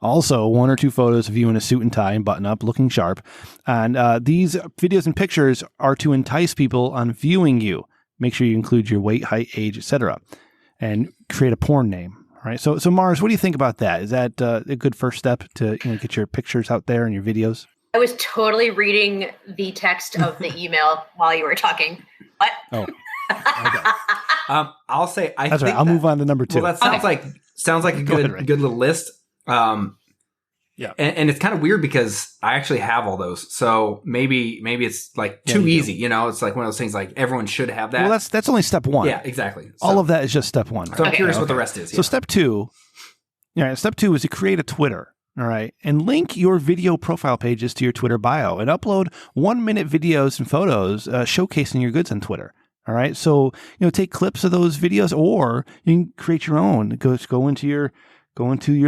Also, 1 or 2 photos of you in a suit and tie and button up looking sharp. And these videos and pictures are to entice people on viewing you. Make sure you include your weight, height, age, etc. And create a porn name. All right. So Mars, what do you think about that? Is that a good first step to get your pictures out there and your videos? I was totally reading the text of the email while you were talking. What? Oh. Okay. I'll say I That's think right. I'll move on to number 2. Well, that sounds like a good little list. Yeah. And it's kind of weird because I actually have all those. So maybe it's too easy. It's like one of those things everyone should have that. Well, that's only step 1. Yeah, exactly. So, all of that is just step 1. So I'm curious what the rest is. Yeah. So step 2 is to create a Twitter. All right. And link your video profile pages to your Twitter bio and upload 1-minute videos and photos showcasing your goods on Twitter. All right. So, take clips of those videos, or you can create your own. Go into your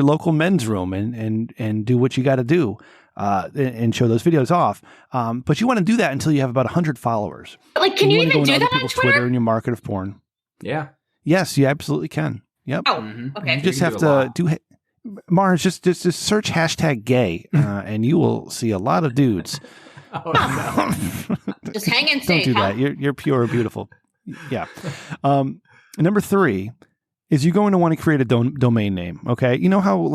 local men's room and do what you got to do, and show those videos off. But you want to do that until you have about 100 followers. Like, can you even do that on Twitter? In your market of porn. Yeah. Yes, you absolutely can. Yep. Oh, okay. You just have to do Mars, just search #gay, and you will see a lot of dudes. Oh, no. Just hang and see. Don't do that. You're pure, beautiful. Yeah. Number 3 is you're going to want to create a domain name. Okay. You know how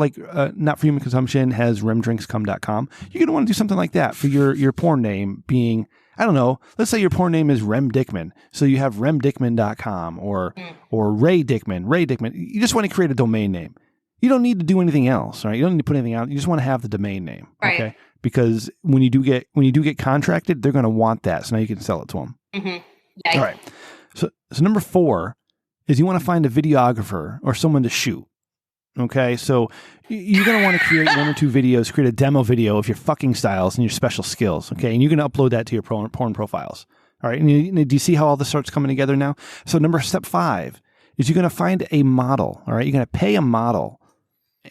Not For Human Consumption has remdrinkscom.com? You're going to want to do something like that for your porn name being, I don't know, let's say your porn name is Rem Dickman. So you have remdickman.com or Ray Dickman. You just want to create a domain name. You don't need to do anything else, right? You don't need to put anything out. You just want to have the domain name. Right. Okay. Because when you do get contracted, they're going to want that. So now you can sell it to them. Mm-hmm. Yeah. All right. So number 4 is you want to find a videographer or someone to shoot. Okay. So you're going to want to create 1 or 2 videos, create a demo video of your fucking styles and your special skills. Okay. And you're going to upload that to your porn profiles. All right. And do you see how all this starts coming together now? So step 5 is you're going to find a model. All right. You're going to pay a model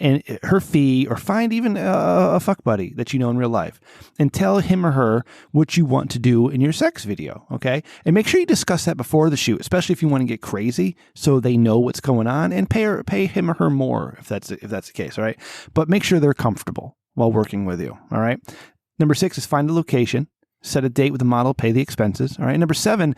and her fee, or find even a fuck buddy that you know in real life, and tell him or her what you want to do in your sex video. Okay. And make sure you discuss that before the shoot, especially if you want to get crazy, so they know what's going on, and pay him or her more if that's the case. All right. But make sure they're comfortable while working with you. All right. Number 6 is find a location, set a date with the model, pay the expenses. All right. Number 7,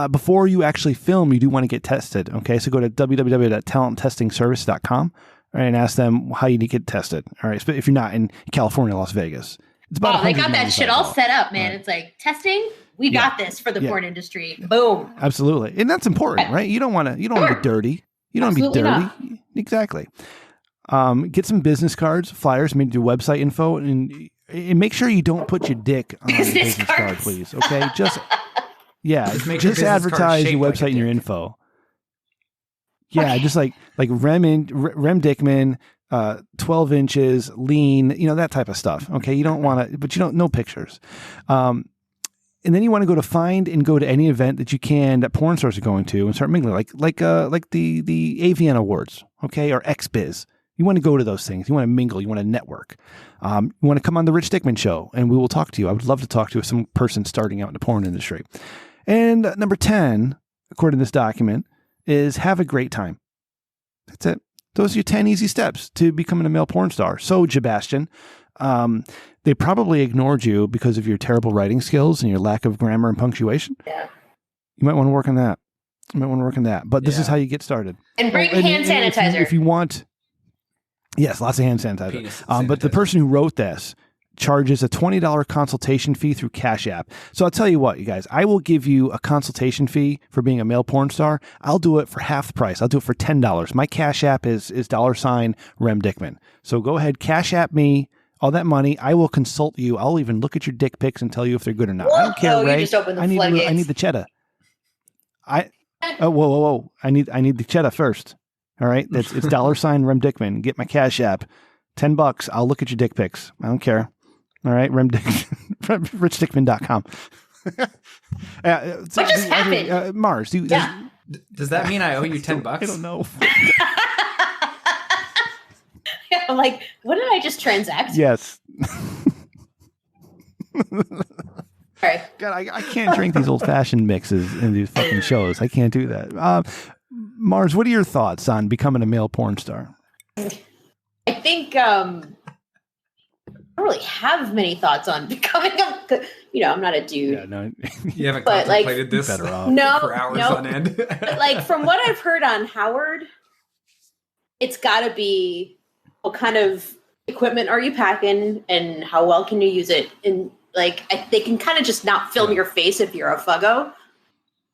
before you actually film, you do want to get tested. Okay. So go to www.talenttestingservice.com. Right, and ask them how you need to get tested. All right, if you're not in California, Las Vegas, it's about. They got that shit all set up, man. Right. It's like testing. We got this for the porn industry. Boom. Absolutely, and that's important, right? You don't want to. You don't want to be dirty. You don't want to be dirty. Not. Exactly. Get some business cards, flyers, maybe your website info, and make sure you don't put your dick on the business card, please. Okay, just advertise your website and your info. Yeah, just like Rem Dickman, 12 inches, lean, that type of stuff. Okay, you don't want to, but no pictures. And then you want to go to any event that you can that porn stars are going to, and start mingling, like the AVN Awards, okay, or XBiz. You want to go to those things. You want to mingle. You want to network. You want to come on the Rich Dickman Show, and we will talk to you. I would love to talk to some person starting out in the porn industry. And number 10, according to this document, is have a great time. That's it. Those are your 10 easy steps to becoming a male porn star. So, Sebastian, they probably ignored you because of your terrible writing skills and your lack of grammar and punctuation. Yeah. You might want to work on that. But this is how you get started. And bring hand sanitizer. If you want. Yes, lots of hand sanitizer. But the person who wrote this charges a $20 consultation fee through Cash App. So I'll tell you what, you guys, I will give you a consultation fee for being a male porn star. I'll do it for half the price. I'll do it for $10. My Cash App is $Rem Dickman. So go ahead, Cash App me all that money. I will consult you. I'll even look at your dick pics and tell you if they're good or not. I don't care, Ray. You just opened the I need the cheddar. Whoa. I need the cheddar first. All right. It's $Rem Dickman. Get my Cash App. $10. I'll look at your dick pics. I don't care. All right, richdickman.com. What just happened? Mars, does that mean I owe you $10? I don't know. I'm like, what did I just transact? Yes. Right. God, I can't drink these old-fashioned mixes in these fucking shows. I can't do that. Mars, what are your thoughts on becoming a male porn star? I think I don't really have many thoughts on becoming I'm not a dude. Yeah, no. You haven't contemplated this for hours on end. But from what I've heard on Howard, it's got to be what kind of equipment are you packing and how well can you use it? And they can kind of just not film your face if you're a Fuggo.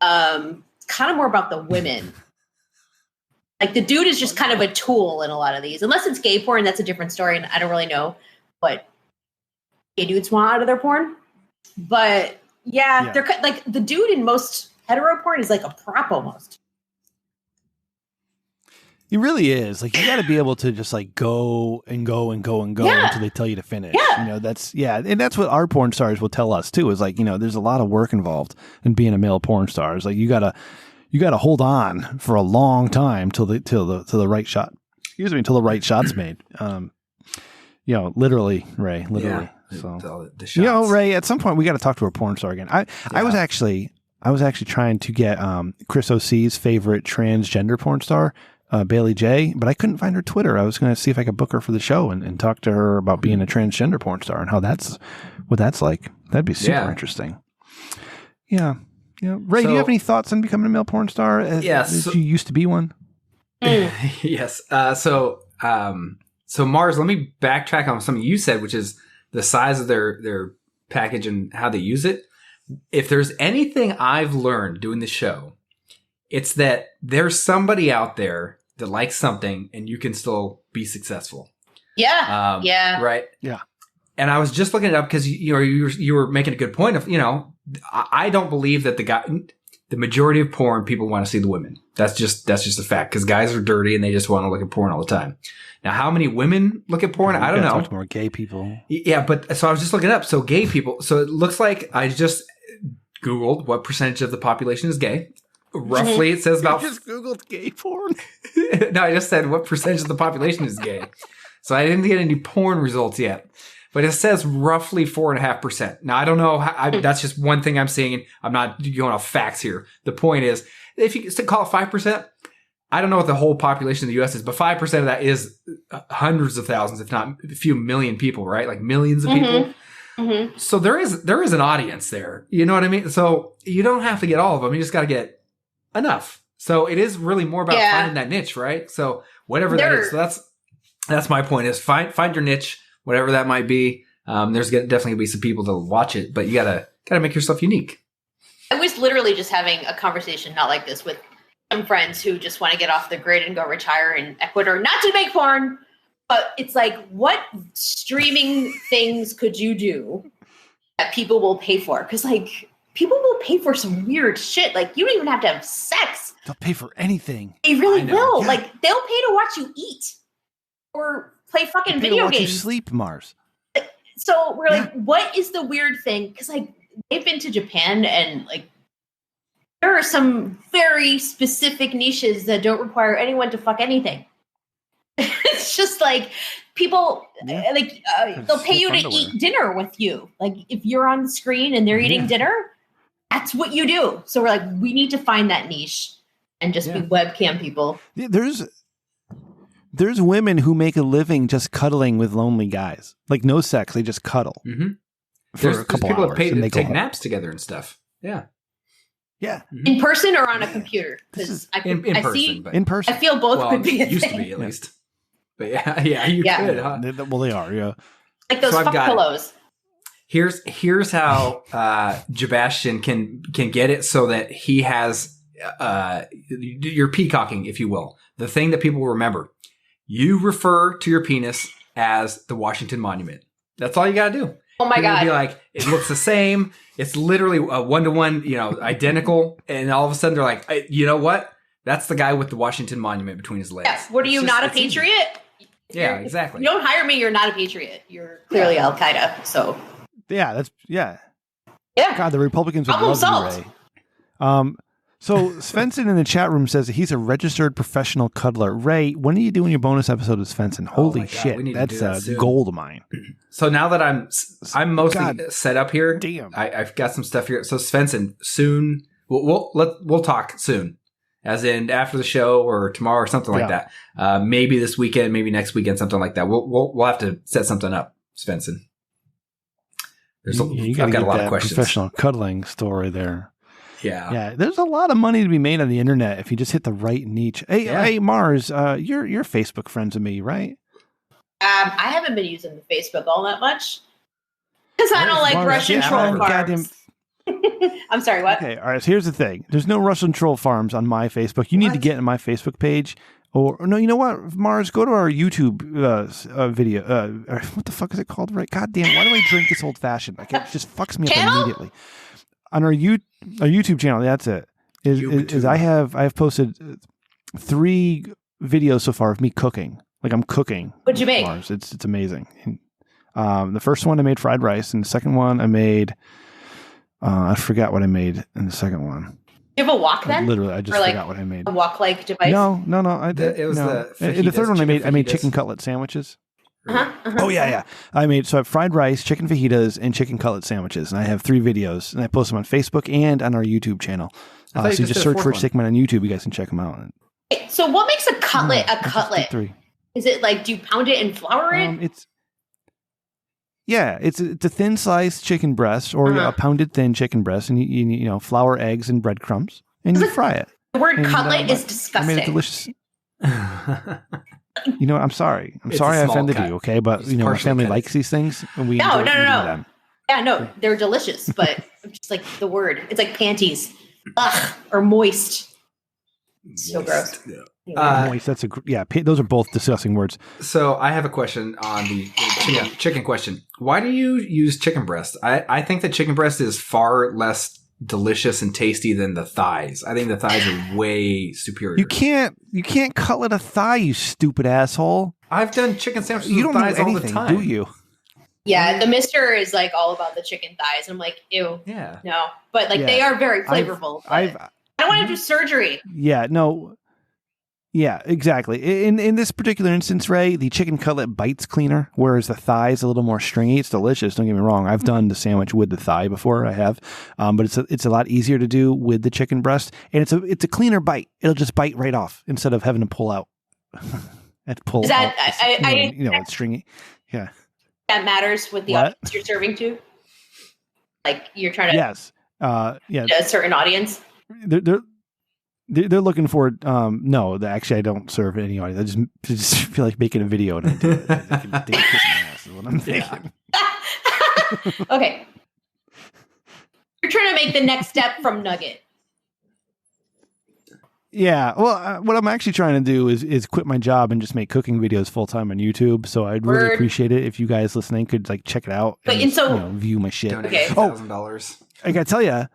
Kind of more about the women. The dude is just kind of a tool in a lot of these. Unless it's gay porn, that's a different story, and I don't really know what gay dudes want out of their porn. But they're the dude in most hetero porn is like a prop almost. It really is. Like, you got to be able to just like go and go and go and go until they tell you to finish. Yeah. You know, and that's what our porn stars will tell us too, is like, you know, there's a lot of work involved in being a male porn star. It's like you gotta hold on for a long time till the right shot. Excuse me, until the right shot's made. You know, literally, Ray, literally. Yeah, so the shots. You know, Ray, at some point we got to talk to a porn star again. I was actually trying to get Chris OC's favorite transgender porn star, Bailey J, but I couldn't find her Twitter. I was going to see if I could book her for the show and talk to her about being a transgender porn star and what that's like. That'd be super interesting. Yeah. Yeah. Ray, do you have any thoughts on becoming a male porn star? As you used to be one? Yes. So Mars, let me backtrack on something you said, which is the size of their package and how they use it. If there's anything I've learned doing the show, it's that there's somebody out there that likes something and you can still be successful. Yeah. Yeah. Right. Yeah. And I was just looking it up because you were making a good point of, you know, I don't believe that the majority of porn people want to see the women. That's just a fact, because guys are dirty and they just want to look at porn all the time. Now, how many women look at porn? I don't know. Much more gay people. Yeah, but so I was just looking it up. So gay people. So it looks like I just Googled what percentage of the population is gay. Roughly, it says about. You just Googled gay porn? No, I just said what percentage of the population is gay. So I didn't get any porn results yet. But it says roughly 4.5%. Now, I don't know. That's just one thing I'm seeing. I'm not going off facts here. The point is, if you call it 5%, I don't know what the whole population of the U.S. is, but 5% of that is hundreds of thousands, if not a few million people, right? Like millions of people. Mm-hmm. So there is an audience there. You know what I mean? So you don't have to get all of them. You just got to get enough. So it is really more about finding that niche, right? So whatever that is. So that's my point, is find your niche. Whatever that might be, there's definitely gonna be some people that will watch it, but you gotta make yourself unique. I was literally just having a conversation, not like this, with some friends who just want to get off the grid and go retire in Ecuador, not to make porn, but it's like, what streaming things could you do that people will pay for? Because like, people will pay for some weird shit. Like, you don't even have to have sex. They'll pay for anything. They really will. Yeah. Like, they'll pay to watch you eat or play fucking video games. You sleep, Mars. So we're like, what is the weird thing? Because like, they've been to Japan and like, there are some very specific niches that don't require anyone to fuck anything. It's just like people they'll pay you to eat dinner with you. Like if you're on the screen and they're eating dinner, that's what you do. So we're like, we need to find that niche and just be webcam people. There's women who make a living just cuddling with lonely guys. Like no sex, they just cuddle for a couple people hours. Have paid to take naps together and stuff. Yeah. Yeah. In person or on a computer? Because in person. I feel both could be a used thing. to be at least. But you could, huh? Well, they are, yeah. Like those fuck pillows. Here's how Sebastian can get it so that he has you're peacocking, if you will. The thing that people remember. You refer to your penis as the Washington Monument. That's all you got to do. Oh my God. Be like, it looks the same. It's literally a 1-to-1, identical. And all of a sudden they're like, you know what? That's the guy with the Washington Monument between his legs. Yes. What are you, not a patriot? Yeah, exactly. You don't hire me, you're not a patriot. You're clearly Al Qaeda. So yeah, Yeah. God, the Republicans would love you, Ray. So Svensson in the chat room says that he's a registered professional cuddler. Ray, when are you doing your bonus episode with Svensson? Holy shit, that's a goal of mine. So now that I'm mostly set up here, damn, I've got some stuff here. So Svensson, soon we'll talk soon, as in after the show or tomorrow or something like that. Maybe this weekend, maybe next weekend, something like that. We'll have to set something up, Svensson. I've got a lot of questions. Professional cuddling story there. Yeah. There's a lot of money to be made on the internet if you just hit the right niche. Hey, Mars, you're Facebook friends with me, right? I haven't been using the Facebook all that much because I don't like Russian troll farms. I'm sorry, what? Okay, all right. So here's the thing: there's no Russian troll farms on my Facebook. You need to get in my Facebook page, or no, you know what, Mars? Go to our YouTube video. What the fuck is it called? Right? God damn! Why do I drink this old fashioned? It just fucks me up immediately. On our YouTube channel, that's it. I have posted 3 videos so far of me cooking. Like I'm cooking. What'd you make? Mars. It's amazing. The first one I made fried rice, and the second one I made. I forgot what I made in the second one. Do you have a wok then? Literally, I just forgot what I made. A wok-like device? No. It was the third one I made chicken cutlet sandwiches. Oh yeah. I have fried rice, chicken fajitas, and chicken cutlet sandwiches, and I have 3 videos, and I post them on Facebook and on our YouTube channel. So you just search for Rich Dickman on YouTube. You guys can check them out. So what makes a cutlet a cutlet? 3. Is it like, do you pound it and flour it? It's a thin sliced chicken breast or a pounded thin chicken breast, and you flour, eggs, and breadcrumbs, and you fry it. The word cutlet is disgusting. I made it delicious. I'm sorry. I'm sorry I offended you. Okay, but my family likes these things, and we enjoy eating them. Yeah, no, they're delicious, but just like the word, it's like panties, or moist. So gross. Moist. Those are both disgusting words. So I have a question on the chicken question. Why do you use chicken breast? I think that chicken breast is far less delicious and tasty than the thighs. I think the thighs are way superior. You can't cutlet a thigh, you stupid asshole. I've done chicken sandwiches with thighs all the anything, time. Do you? Yeah, the mister is like all about the chicken thighs. I'm like, ew. Yeah. No. But they are very flavorful. I don't want to do surgery. Yeah, no. Yeah, exactly. In this particular instance, Ray, the chicken cutlet bites cleaner, whereas the thigh is a little more stringy. It's delicious. Don't get me wrong. I've done the sandwich with the thigh before. I have, but it's a lot easier to do with the chicken breast, and it's a cleaner bite. It'll just bite right off instead of having to pull out. Is that it's stringy. Yeah, that matters with the audience you're serving to. Like you're trying to a certain audience. They're looking for no. Actually, I don't serve any audience. I just feel like making a video, and I do it. They can kiss my ass is what I'm thinking. Okay, you're trying to make the next step from Nugget. Yeah. Well, what I'm actually trying to do is quit my job and just make cooking videos full time on YouTube. So I'd really appreciate it if you guys listening could like check it out and view my shit. Okay. $1,000. I gotta tell you,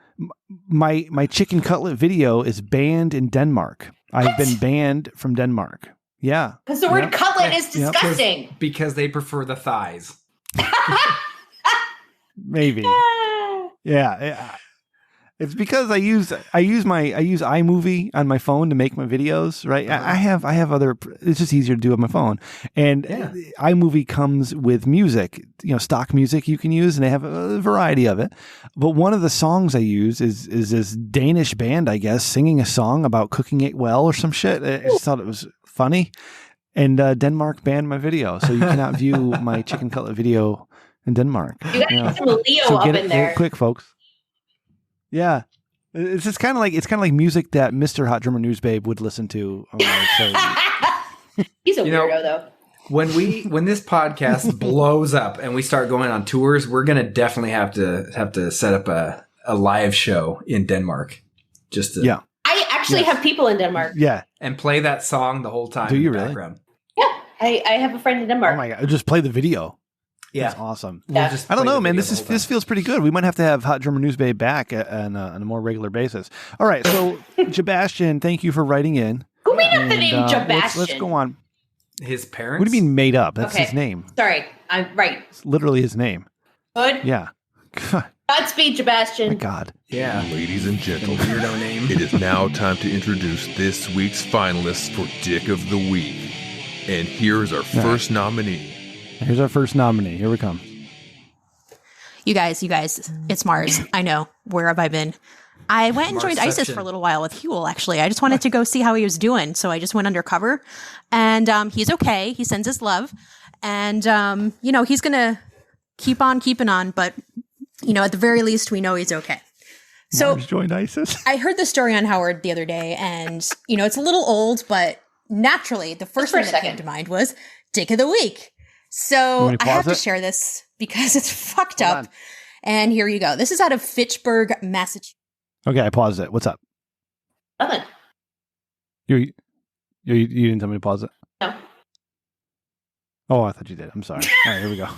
my chicken cutlet video is banned in Denmark. I've been banned from Denmark. Yeah. Because the word cutlet is disgusting. Because they prefer the thighs. Maybe. Yeah. It's because I use iMovie on my phone to make my videos, right? I have other. It's just easier to do on my phone, and iMovie comes with music, stock music you can use, and they have a variety of it. But one of the songs I use is this Danish band, I guess, singing a song about cooking it well or some shit. I just thought it was funny, and Denmark banned my video, so you cannot view my chicken cutlet video in Denmark. You gotta get some Leo up in there, quick, folks. Yeah, it's just kind of like music that Mr. Hot Drummer News Babe would listen to. He's a weirdo, though. When this podcast blows up and we start going on tours, we're gonna definitely have to set up a live show in Denmark. I actually have people in Denmark. Yeah, and play that song the whole time. Do you in the really? Background. Yeah, I have a friend in Denmark. Oh my god! Just play the video. Yeah, that's awesome. Yeah. I don't know, man. This feels pretty good. We might have to have Hot Drummer News Babe back on a more regular basis. All right, so Sebastian, thank you for writing in. Who made up the name Sebastian? Let's go on. His parents. What do you mean made up? That's his name. Sorry, I'm right. It's literally his name. Good. Yeah. Godspeed, Sebastian. My God. Yeah. Ladies and gentlemen, weirdo name. It is now time to introduce this week's finalists for Dick of the Week. And here's our first nominee. Here's our first nominee. Here we come. You guys, it's Mars. I know. Where have I been? I went and joined ISIS for a little while with Huel, actually. I just wanted to go see how he was doing. So I just went undercover. And he's okay. He sends his love. And, he's going to keep on keeping on. But, at the very least, we know he's okay. So Mars joined ISIS. I heard the story on Howard the other day. And, it's a little old, but naturally, the first thing that came to mind was Dick of the Week. So I have to share this because it's fucked up. And here you go. This is out of Fitchburg, Massachusetts. Okay, I paused it. What's up? Nothing. You didn't tell me to pause it? No. Oh, I thought you did. I'm sorry. All right, here we go.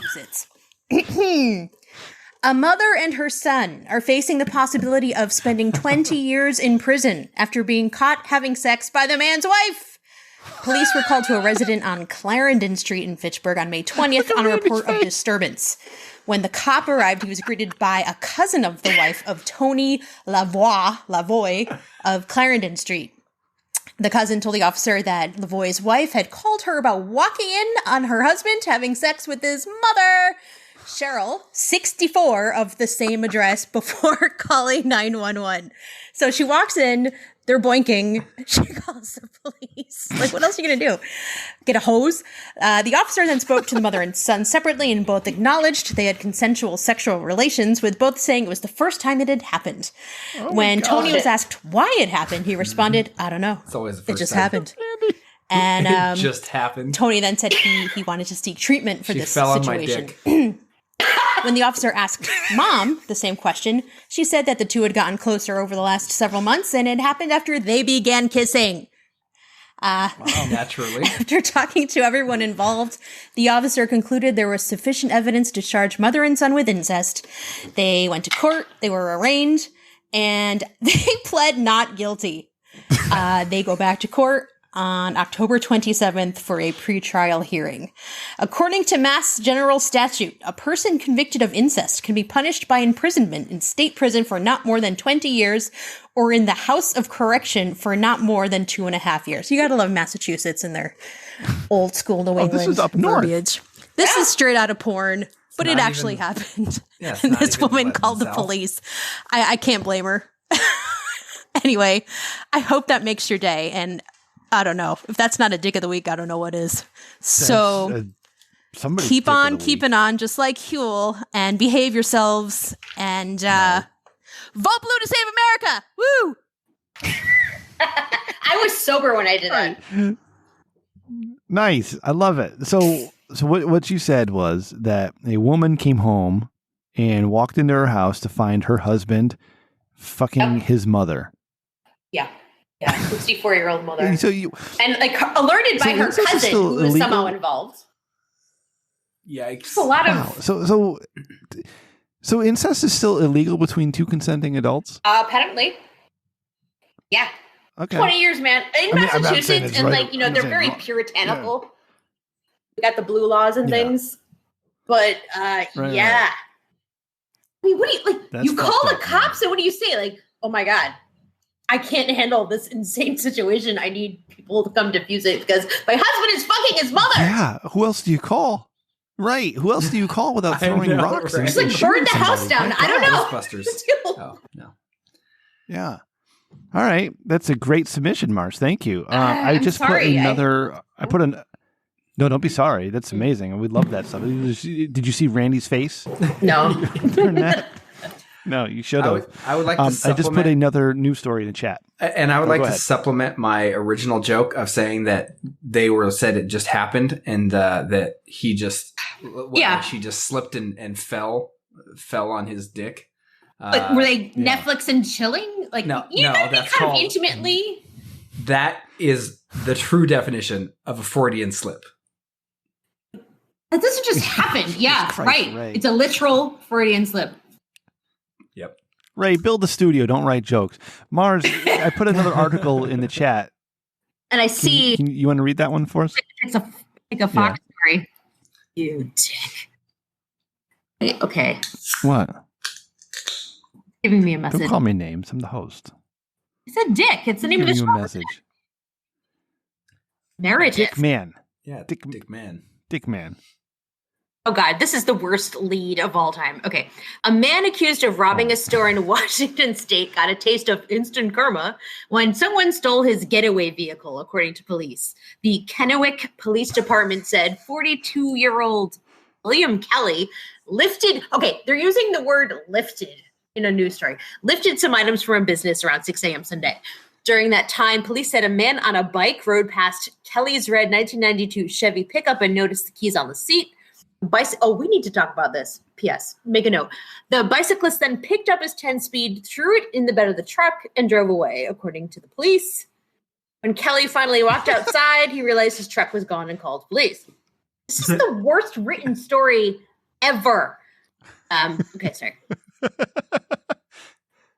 A mother and her son are facing the possibility of spending 20 years in prison after being caught having sex by the man's wife. Police were called to a resident on Clarendon Street in Fitchburg on May 20th on a report of disturbance. When the cop arrived, he was greeted by a cousin of the wife of Tony Lavoie of Clarendon Street. The cousin told the officer that Lavoie's wife had called her about walking in on her husband having sex with his mother, Cheryl, 64, of the same address before calling 911. So she walks in, they're boinking, she calls the police. Like, what else are you going to do? Get a hose? The officer then spoke to the mother and son separately, and both acknowledged they had consensual sexual relations, with both saying it was the first time it had happened. When Tony was asked why it happened, he responded, I don't know. It's always the first It just time. happened. And It just happened. Tony then said he wanted to seek treatment for She this fell on situation. my dick. When the officer asked Mom the same question, she said that the two had gotten closer over the last several months, and it happened after they began kissing. Naturally. After talking to everyone involved, the officer concluded there was sufficient evidence to charge mother and son with incest. They went to court, they were arraigned, and they pled not guilty. They go back to court on October 27th for a pretrial hearing. According to Mass General Statute, a person convicted of incest can be punished by imprisonment in state prison for not more than 20 years or in the House of Correction for not more than 2.5 years. You gotta love Massachusetts and their old school New England this is up north. verbiage. This is straight out of porn, but it not actually even- happened. Yeah, it's And not this even woman west called and the south. police. I can't blame her. Anyway, I hope that makes your day. And I don't know. If that's not a dick of the week, I don't know what is. So somebody's keep dick of on the week. keeping on, just like Huel, and behave yourselves. And vote blue to save America. Woo! I was sober when I did that. Nice. I love it. So what you said was that a woman came home and walked into her house to find her husband fucking his mother. Yeah. Yeah. 64-year-old mother. And so you And like alerted by So her incest is cousin still who was illegal? somehow involved. Yikes. It's a lot of wow. So incest is still illegal between two consenting adults? apparently. Yeah. Okay. 20 years, man. In I mean, I'm not saying Massachusetts, it's and right. like, you know, I'm they're saying very wrong. puritanical. We got the blue laws and Yeah. things. But Right. yeah. I mean, what do you like? That's You call fucked the up, cops, and what do you say? Like, oh my God, I can't handle this insane situation. I need people to come defuse it because my husband is fucking his mother. Yeah. Who else do you call? Right. Who else do you call without I throwing know, rocks? right? and Just like shooting burn the house somebody? down. My I don't God. know. Ghostbusters. Oh, no. Yeah. All right. That's a great submission, Mars. Thank you. I I'm just sorry. put another. I put an. No, don't be sorry. That's amazing. We love that stuff. Did you see Randy's face No. during that? No, you should have. I would like to I supplement. just put another news story in the chat. And I would Oh, like go to ahead. supplement my original joke of saying that they were said it just happened and that he just Yeah. she just slipped and fell on his dick. Like, were they yeah. Netflix and chilling? Like, No, you know, no, that'd be that's kind of called- intimately. That is the true definition of a Freudian slip. That doesn't just happen. Yeah, Christ, right. Ray. It's a literal Freudian slip. Yep. Ray, build the studio. Don't write jokes. Mars, I put another article in the chat. And I see You want to read that one for us? it's a fox story. You dick. Okay. What? Giving me a message. Don't call me names. I'm the host. It's a dick. It's the name of the Give you a show. message. Narrative. Dick Man. Yeah, Dick- Dick Man. Dick Man. Oh God, this is the worst lead of all time. Okay. A man accused of robbing a store in Washington state got a taste of instant karma when someone stole his getaway vehicle, according to police. The Kennewick Police Department said 42-year-old William Kelly they're using the word lifted in a news story, lifted some items from a business around 6 a.m. Sunday. During that time, police said a man on a bike rode past Kelly's red 1992 Chevy pickup and noticed the keys on the seat. We need to talk about this. P.S. Make a note. The bicyclist then picked up his 10-speed, threw it in the bed of the truck, and drove away, according to the police. When Kelly finally walked outside, he realized his truck was gone and called police. This is the worst written story ever. Okay, sorry.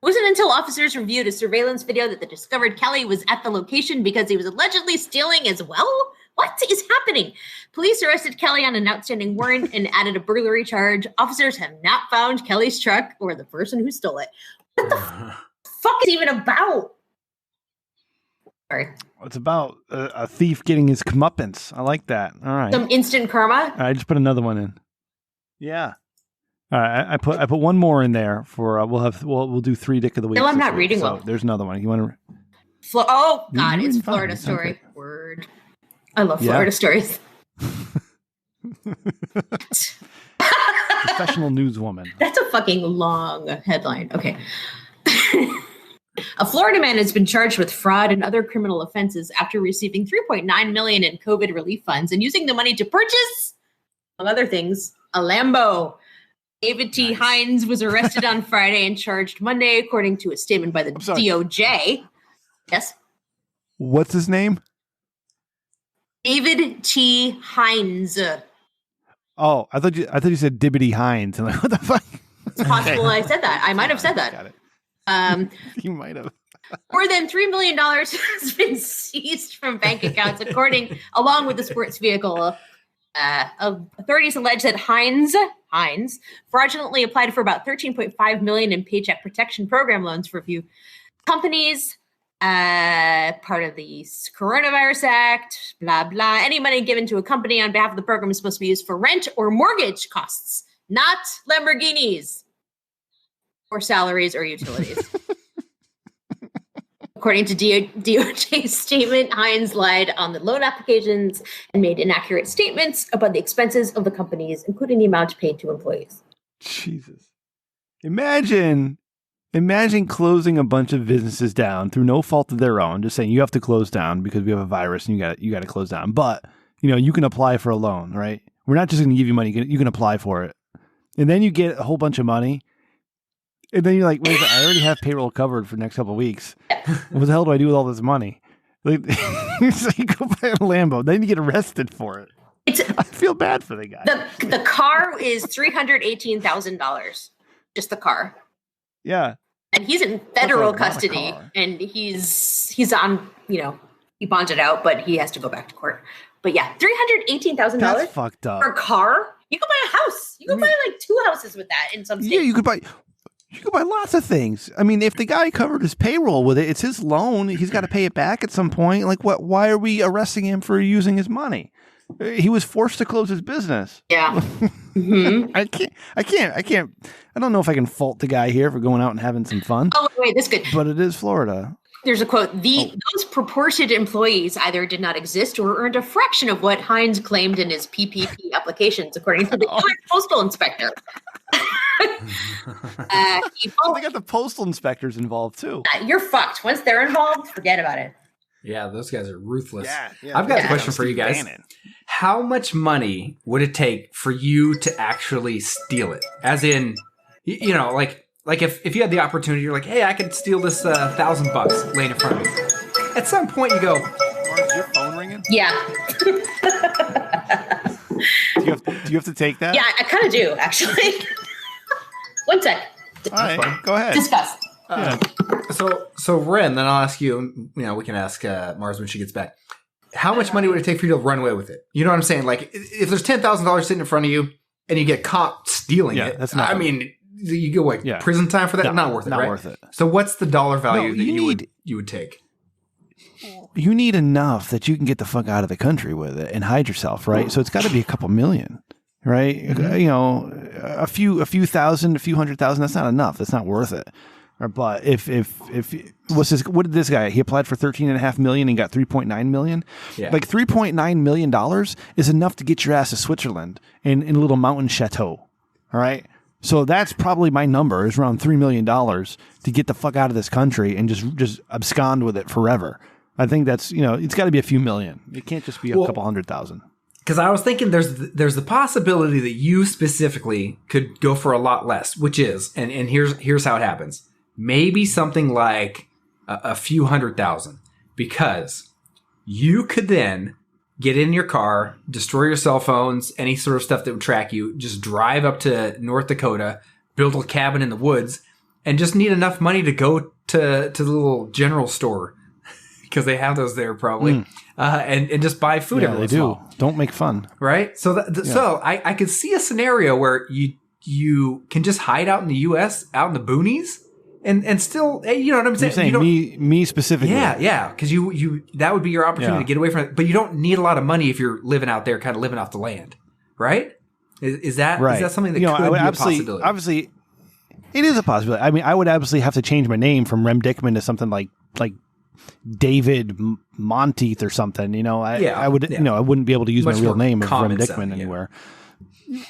wasn't until officers reviewed a surveillance video that they discovered Kelly was at the location because he was allegedly stealing as well. What is happening? Police arrested Kelly on an outstanding warrant and added a burglary charge. Officers have not found Kelly's truck or the person who stole it. What the fuck is it even about? Sorry. It's about a thief getting his comeuppance. I like that. All right. Some instant karma. All right, just put another one in. Yeah. All right, I put one more in there for we'll do 3 Dick of the Week. No, I'm not reading so well. There's another one. You want to? Oh God, it's Florida story. Okay. Word. I love Florida stories. Professional newswoman. That's a fucking long headline. Okay. A Florida man has been charged with fraud and other criminal offenses after receiving $3.9 million in COVID relief funds and using the money to purchase, among other things, a Lambo. David T. Hines was arrested on Friday and charged Monday, according to a statement by the DOJ. Yes. What's his name? David T. Hines. Oh, I thought you said Dibbity Hines. I'm like, what the fuck? It's possible I said that. I might have said that. Got it. You might have. More than $3 million has been seized from bank accounts, along with the sports vehicle. Authorities allege that Hines fraudulently applied for about $13.5 million in Paycheck Protection Program loans for a few companies. Part of the Coronavirus Act, blah, blah. Any money given to a company on behalf of the program is supposed to be used for rent or mortgage costs, not Lamborghinis or salaries or utilities. According to DOJ's statement, Hines lied on the loan applications and made inaccurate statements about the expenses of the companies, including the amount paid to employees. Jesus. Imagine closing a bunch of businesses down through no fault of their own, just saying you have to close down because we have a virus and you got to close down. But, you can apply for a loan, right? We're not just going to give you money. You can apply for it. And then you get a whole bunch of money. And then you're like, wait, I already have payroll covered for the next couple of weeks. What the hell do I do with all this money? Like, so you go buy a Lambo, then you get arrested for it. I feel bad for the guy. The car is $318,000. Just the car. Yeah. And he's in federal custody, and he's on, he bonded out, but he has to go back to court. But yeah, $318,000. That's fucked up. For a car? You could buy a house. You could buy like 2 houses with that in some states. Yeah, you could buy lots of things. I mean, if the guy covered his payroll with it, it's his loan. He's got to pay it back at some point. Like, what? Why are we arresting him for using his money? He was forced to close his business. Yeah. Mm-hmm. I can't. I don't know if I can fault the guy here for going out and having some fun. Oh, wait, that's good. But it is Florida. There's a quote. Those purported employees either did not exist or earned a fraction of what Hines claimed in his PPP applications, according to the U.S. Postal Inspector. They got the postal inspectors involved too. You're fucked. Once they're involved, forget about it. Yeah, those guys are ruthless. Yeah, I've got a question for you guys. How much money would it take for you to actually steal it? As in, like if you had the opportunity, you're like, hey, I could steal this $1,000 laying in front of me. At some point, you go, is your phone ringing? Yeah. Do you have to take that? Yeah, I kind of do, actually. One sec. All right, go ahead. Discuss. So Ren, then I'll ask you. We can ask Mars when she gets back. How much money would it take for you to run away with it? You know what I'm saying? Like, if there's $10,000 sitting in front of you and you get caught stealing it, that's not. I mean, you go prison time for that? Not worth it. Not right? worth it. So what's the dollar value that you would take? You need enough that you can get the fuck out of the country with it and hide yourself, right? So it's got to be a couple million, right? Mm-hmm. A few thousand, a few 100,000. That's not enough. That's not worth it. But if what did this guy? He applied for $13.5 million and got $3.9 million. Yeah. Like $3.9 million is enough to get your ass to Switzerland in a little mountain chateau. All right. So that's probably my number, is around $3 million to get the fuck out of this country and just abscond with it forever. I think that's, it's got to be a few million. It can't just be a couple 100,000. Because I was thinking there's the possibility that you specifically could go for a lot less, which is, and here's how it happens. Maybe something like a few 100,000, because you could then get in your car, destroy your cell phones, any sort of stuff that would track you, just drive up to North Dakota, build a cabin in the woods, and just need enough money to go to the little general store because they have those there probably, and just buy food. Yeah, they do. Don't make fun, right? So so I could see a scenario where you can just hide out in the U.S. out in the boonies. And still, you know what I'm saying? You're saying me specifically. Yeah, because you that would be your opportunity to get away from it. But you don't need a lot of money if you're living out there, kind of living off the land, right? Is that something that could be a possibility? Obviously, it is a possibility. I mean, I would absolutely have to change my name from Rem Dickman to something like David Monteith or something. You know, I would I wouldn't be able to use my real name of Rem Dickman anywhere.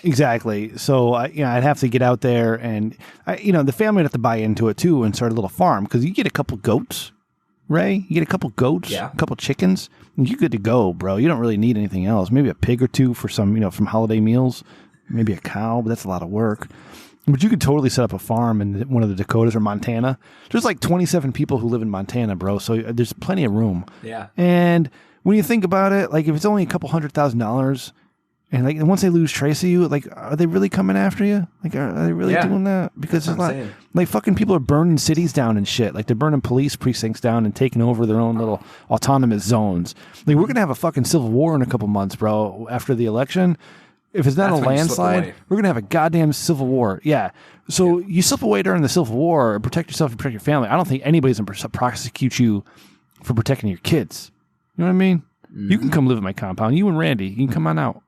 Exactly. So, I'd have to get out there and, the family would have to buy into it too and start a little farm because you get a couple goats, Ray. You get a couple goats, a couple chickens, and you're good to go, bro. You don't really need anything else. Maybe a pig or two for some, from holiday meals. Maybe a cow, but that's a lot of work. But you could totally set up a farm in one of the Dakotas or Montana. There's like 27 people who live in Montana, bro. So there's plenty of room. Yeah. And when you think about it, like if it's only a couple $100,000. And like once they lose trace of you, like are they really coming after you? Like are they really doing that? Because there's like fucking people are burning cities down and shit. Like they're burning police precincts down and taking over their own little autonomous zones. Like we're gonna have a fucking civil war in a couple months, bro. After the election, if it's not a landslide, we're gonna have a goddamn civil war. Yeah. So you slip away during the civil war and protect yourself and protect your family. I don't think anybody's gonna prosecute you for protecting your kids. You know what I mean? Mm-hmm. You can come live at my compound. You and Randy, you can come on out.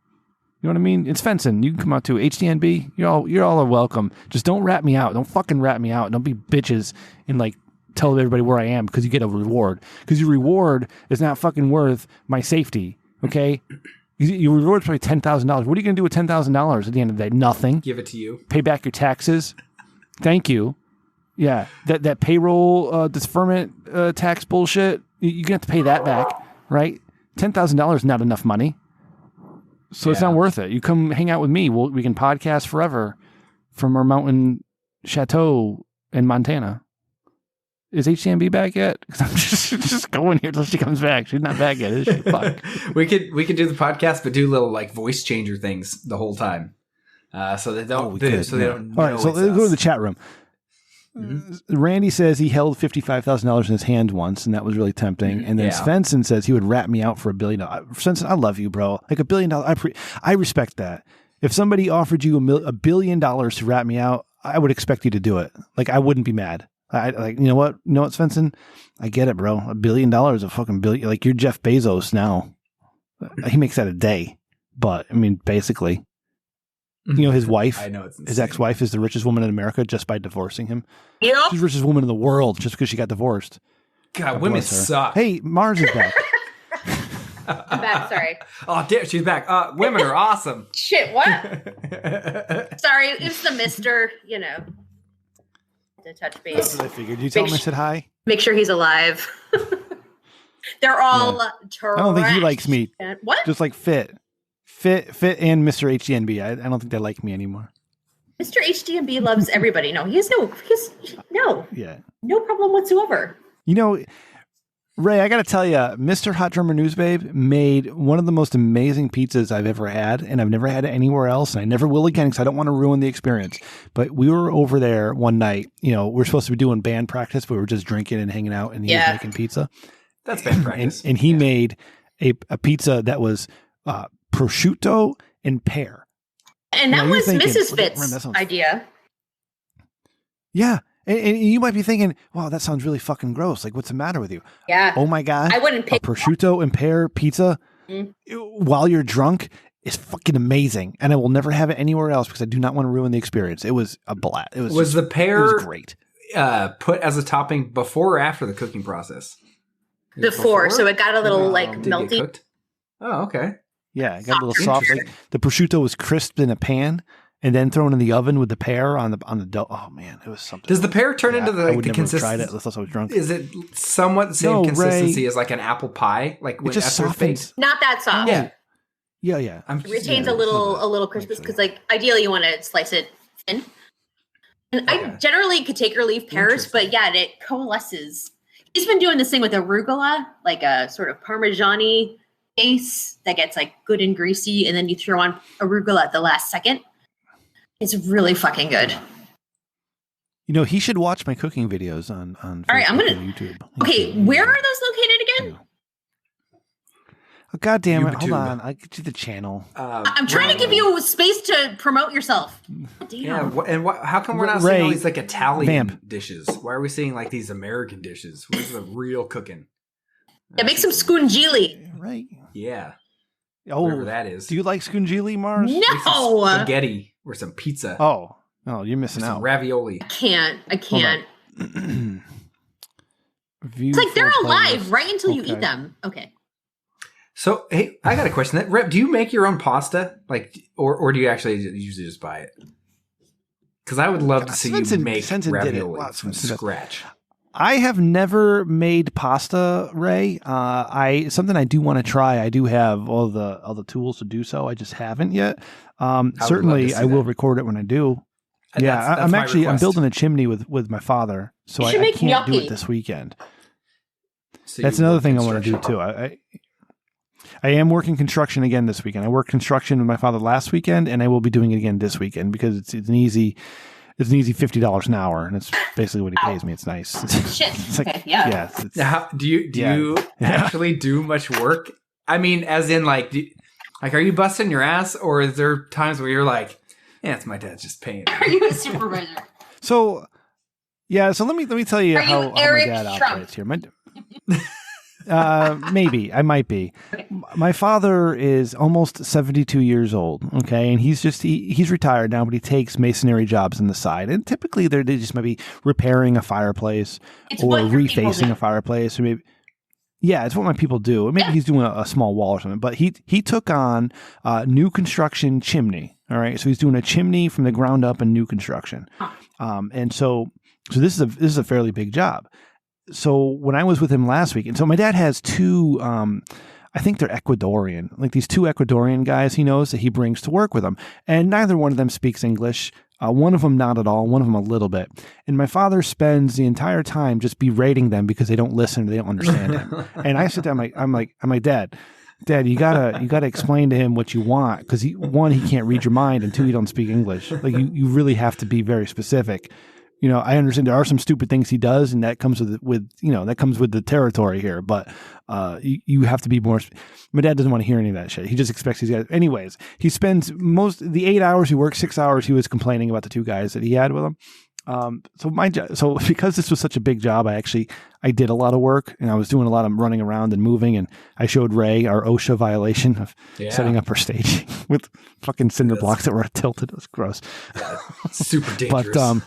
You know what I mean? It's fencing. You can come out too. HDNB, you're all are welcome. Just don't rat me out. Don't fucking rat me out. Don't be bitches and like tell everybody where I am because you get a reward. Because your reward is not fucking worth my safety. Okay? Your reward is probably $10,000. What are you going to do with $10,000 at the end of the day? Nothing. Give it to you. Pay back your taxes. Thank you. Yeah. That payroll deferment tax bullshit, you're going to have to pay that back, right? $10,000 is not enough money. So it's not worth it. You come hang out with me. We can podcast forever from our mountain chateau in Montana. Is HCMB back yet? Because I'm just going here until she comes back. She's not back yet, is she? Fuck. we could do the podcast, but do little like voice changer things the whole time, so they don't. They don't. All right, so let's go to the chat room. Mm-hmm. Randy says he held $55,000 in his hand once, and that was really tempting. And then Svensson says he would rat me out for $1 billion. Svensson, I love you, bro. Like $1 billion, I respect that. If somebody offered you $1 billion to rat me out, I would expect you to do it. Like I wouldn't be mad. I like you know what, Svensson, I get it, bro. $1 billion, a fucking billion. Like you're Jeff Bezos now. He makes that a day, but I mean, basically. His wife, his ex-wife is the richest woman in America just by divorcing him. Yeah. She's the richest woman in the world just because she got divorced. God, women suck. Hey, Mars is back. I'm back, sorry. Oh, damn, she's back. Women are awesome. Shit, what? Sorry, it's the mister, to touch base. That's what I figured. Did you tell him I said hi? Make sure he's alive. They're all I don't think he likes me. What? Just like Fit and Mr. HDNB. I don't think they like me anymore. Mr. HDNB loves everybody. No, he has no problem whatsoever. Ray, I got to tell you, Mr. Hot Drummer Newsbabe made one of the most amazing pizzas I've ever had, and I've never had it anywhere else, and I never will again because I don't want to ruin the experience. But we were over there one night. We're supposed to be doing band practice, but we were just drinking and hanging out, and he was making pizza. That's band practice. And he made a pizza that was prosciutto and pear. And that was Mrs. Fitt's idea. Yeah. And you might be thinking, wow, that sounds really fucking gross. Like, what's the matter with you? Yeah. Oh my God. I wouldn't pick a prosciutto and pear pizza while you're drunk is fucking amazing. And I will never have it anywhere else because I do not want to ruin the experience. It was a blast. Was the pear it was great. Put as a topping before or after the cooking process? Before. So it got a little melty. Oh, okay. Yeah, it got a little soft. Like, the prosciutto was crisped in a pan and then thrown in the oven with the pear on the dough. Oh man, it was something. Does the pear turn into the consistency? Tried it unless I was drunk. Is it somewhat the same consistency as like an apple pie? Like when it just softens. Not that soft. Yeah. It retains a little crispness because like ideally you want to slice it thin. And I generally could take or leave pears, but it coalesces. He's been doing this thing with arugula, like a sort of Parmesan-y base that gets like good and greasy, and then you throw on arugula at the last second. It's really fucking good. he should watch my cooking videos on Facebook. All right, I'm gonna YouTube. Okay, where are those located again? Oh, God damn it! YouTube. Hold on, I'll get you the channel. I'm trying to give you space to promote yourself. Damn. Yeah, how come we're not Ray, seeing all these like Italian vamp. dishes? Why are we seeing like these American dishes? Where's the real cooking? Yeah, make some scungili. Right. Yeah. Oh, that is. Do you like scungili, Mars? No. Spaghetti or some pizza. Oh, you're missing some out. ravioli. I can't. It's like they're alive right until you eat them. Okay. So, hey, I got a question. Rep, do you make your own pasta, like, or do you actually usually just buy it? Because I would love to see you make ravioli from scratch. I have never made pasta, Ray. Something I do want to try. I do have all the tools to do so. I just haven't yet. Certainly, I will record it when I do. Yeah, I'm building a chimney with my father, so I can't do it this weekend. So that's another thing I want to do too. I am working construction again this weekend. I worked construction with my father last weekend, and I will be doing it again this weekend because it's an easy $50 an hour, and it's basically what he pays me. It's nice. Shit. It's like, okay, yeah. Now, do you actually do much work? I mean, as in like, are you busting your ass, or is there times where you're like, yeah, it's my dad's just paying me? Are you a supervisor? So let me tell you how my dad operates here. Maybe I might be. Okay. My father is almost 72 years old. Okay, and he's retired now, but he takes masonry jobs on the side, and typically they just might be repairing a fireplace or refacing a fireplace, or maybe. Yeah, it's what my people do. Or maybe he's doing a small wall or something. But he took on new construction chimney. All right, so he's doing a chimney from the ground up in new construction, and so this is a fairly big job. So when I was with him last week, and so my dad has two, I think they're Ecuadorian, like these two Ecuadorian guys he knows that he brings to work with him. And neither one of them speaks English. One of them not at all, one of them a little bit. And my father spends the entire time just berating them because they don't listen, they don't understand him. And I sit down, I'm like, Dad, you gotta explain to him what you want, because one, he can't read your mind, and two, he don't speak English. Like you really have to be very specific. I understand there are some stupid things he does, and that comes with the territory here. But you have to be more. My dad doesn't want to hear any of that shit. He just expects these guys. Anyways, he spends the 8 hours he works, 6 hours he was complaining about the two guys that he had with him. So because this was such a big job, I did a lot of work, and I was doing a lot of running around and moving, and I showed Ray our OSHA violation of setting up our staging with fucking cinder blocks that were tilted. It was gross. Yeah, super dangerous. But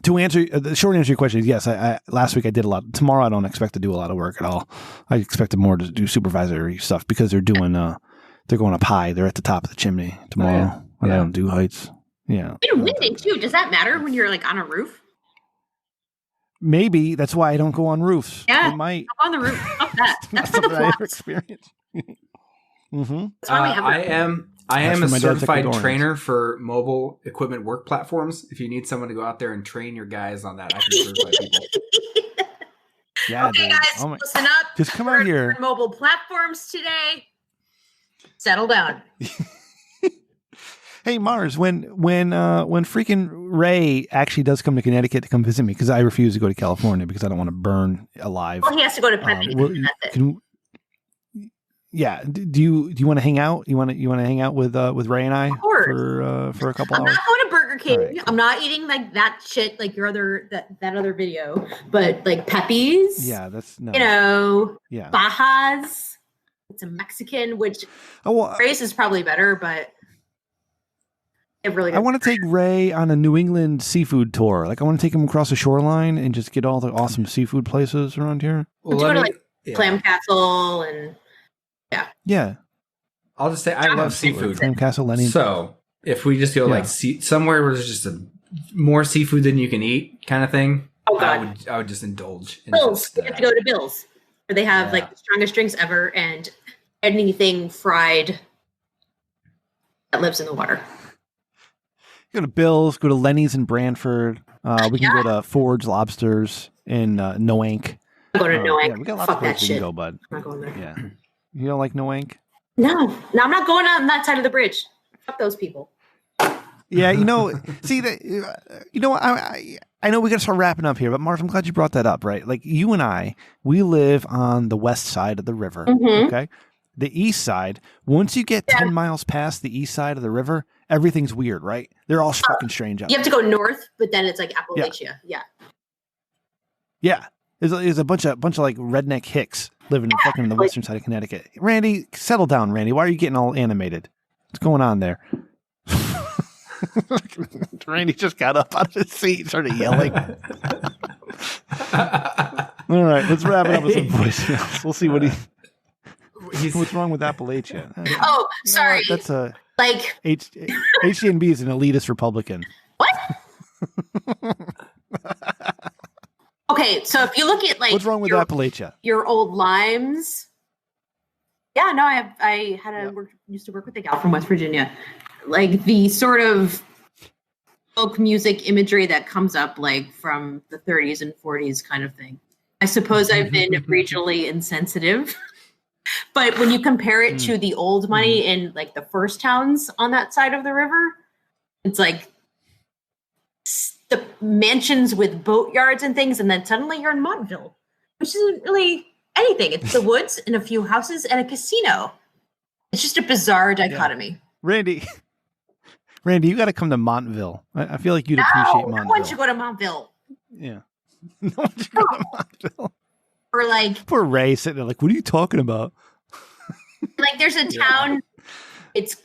to answer the short answer to your question is yes. I last week I did a lot. Tomorrow I don't expect to do a lot of work at all. I expected more to do supervisory stuff because they're doing they're going up high. They're at the top of the chimney tomorrow, and I don't do heights. Yeah. It's windy too. Does that matter when you're like on a roof? Maybe that's why I don't go on roofs. Yeah, it might. Up on the roof. Up that. That's for the flops. Mm-hmm. That's why we have I am a certified trainer for mobile equipment work platforms. If you need someone to go out there and train your guys on that, I can certify people. Yeah, okay, guys, listen up. Just come out here. Mobile platforms today. Settle down. Hey Mars, when freaking Ray actually does come to Connecticut to come visit me, because I refuse to go to California because I don't want to burn alive. Well, he has to go to Pepe. Do you want to hang out? You want to hang out with Ray and I for a couple hours? I'm not going to Burger King. Right, cool. I'm not eating like that shit like your other that other video, but like Pepe's. Yeah, that's no. Baja's. It's a Mexican, which Ray's is probably better, but. I want to take Ray on a New England seafood tour. Like I want to take him across the shoreline and just get all the awesome seafood places around here. We'll go to like Clam Castle and yeah. I'll just say I love seafood. Clam Castle, Lenny. So if we just go like somewhere where there's just more seafood than you can eat kind of thing, I would just indulge. Bill's. You have to go to Bill's, where they have like the strongest drinks ever and anything fried that lives in the water. Go to Bill's, go to Lenny's in Brantford. We can go to Ford's Lobsters in Noank. Go to Noank. Yeah, we got lots of places we can go, bud. I'm not going there. Yeah. You don't like Noank? No, I'm not going on that side of the bridge. Fuck those people. Yeah, see that. I know we got to start wrapping up here, but Mars, I'm glad you brought that up. Right, like you and I, we live on the west side of the river. Mm-hmm. Okay, the east side. Once you get 10 miles past the east side of the river, everything's weird. Right? They're all fucking strange. You have to go north, but then it's like Appalachia. Yeah. There's a bunch of like redneck hicks living fucking on the western side of Connecticut. Randy, settle down, Randy. Why are you getting all animated? What's going on there? Randy just got up out of his seat and started yelling. All right, let's wrap it up with some voicemails. We'll see what what's wrong with Appalachia. Oh, sorry. That's a like HDNB is an elitist Republican. What? Okay, so if you look at like what's wrong with Appalachia? Your old limes. Yeah, no, I used to work with a gal from West Virginia. Like the sort of folk music imagery that comes up like from the 30s and 40s kind of thing. I suppose I've been regionally insensitive. But when you compare it to the old money in like the first towns on that side of the river, it's like the mansions with boatyards and things, and then suddenly you're in Montville, which isn't really anything. It's the woods and a few houses and a casino. It's just a bizarre dichotomy. Yeah. Randy, you got to come to Montville. I feel like you'd appreciate Montville. No one should go to Montville. Yeah. No one should go to Montville. Or like poor Ray sitting there like, what are you talking about? Like there's a town,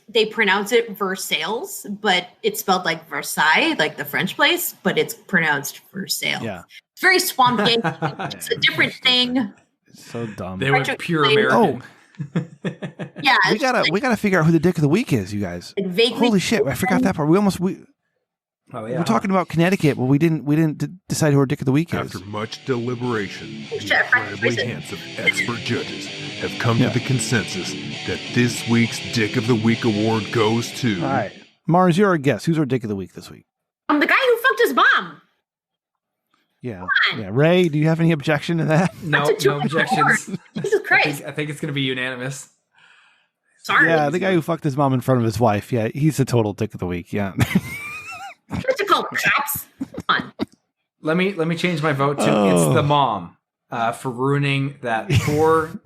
they pronounce it Versailles, but it's spelled like Versailles, like the French place, but it's pronounced Versailles. Yeah. It's very swamp game. It's a different thing. It's so dumb. They were pure American. Yeah. We gotta figure out who the dick of the week is, you guys. Holy shit, I forgot that part. We're talking about Connecticut, but we didn't decide who our dick of the week is. After much deliberation, the incredibly handsome expert judges have come to the consensus that this week's Dick of the Week award goes to... All right. Mars, you're our guest. Who's our dick of the week this week? I'm the guy who fucked his mom. Yeah. Yeah. Ray, do you have any objection to that? No objections. Jesus Christ. I think it's going to be unanimous. Sorry. Yeah, the guy who fucked his mom in front of his wife. Yeah, he's the total dick of the week. Yeah. What's it called? Cops? Come on. Let me change my vote to it's the mom for ruining that poor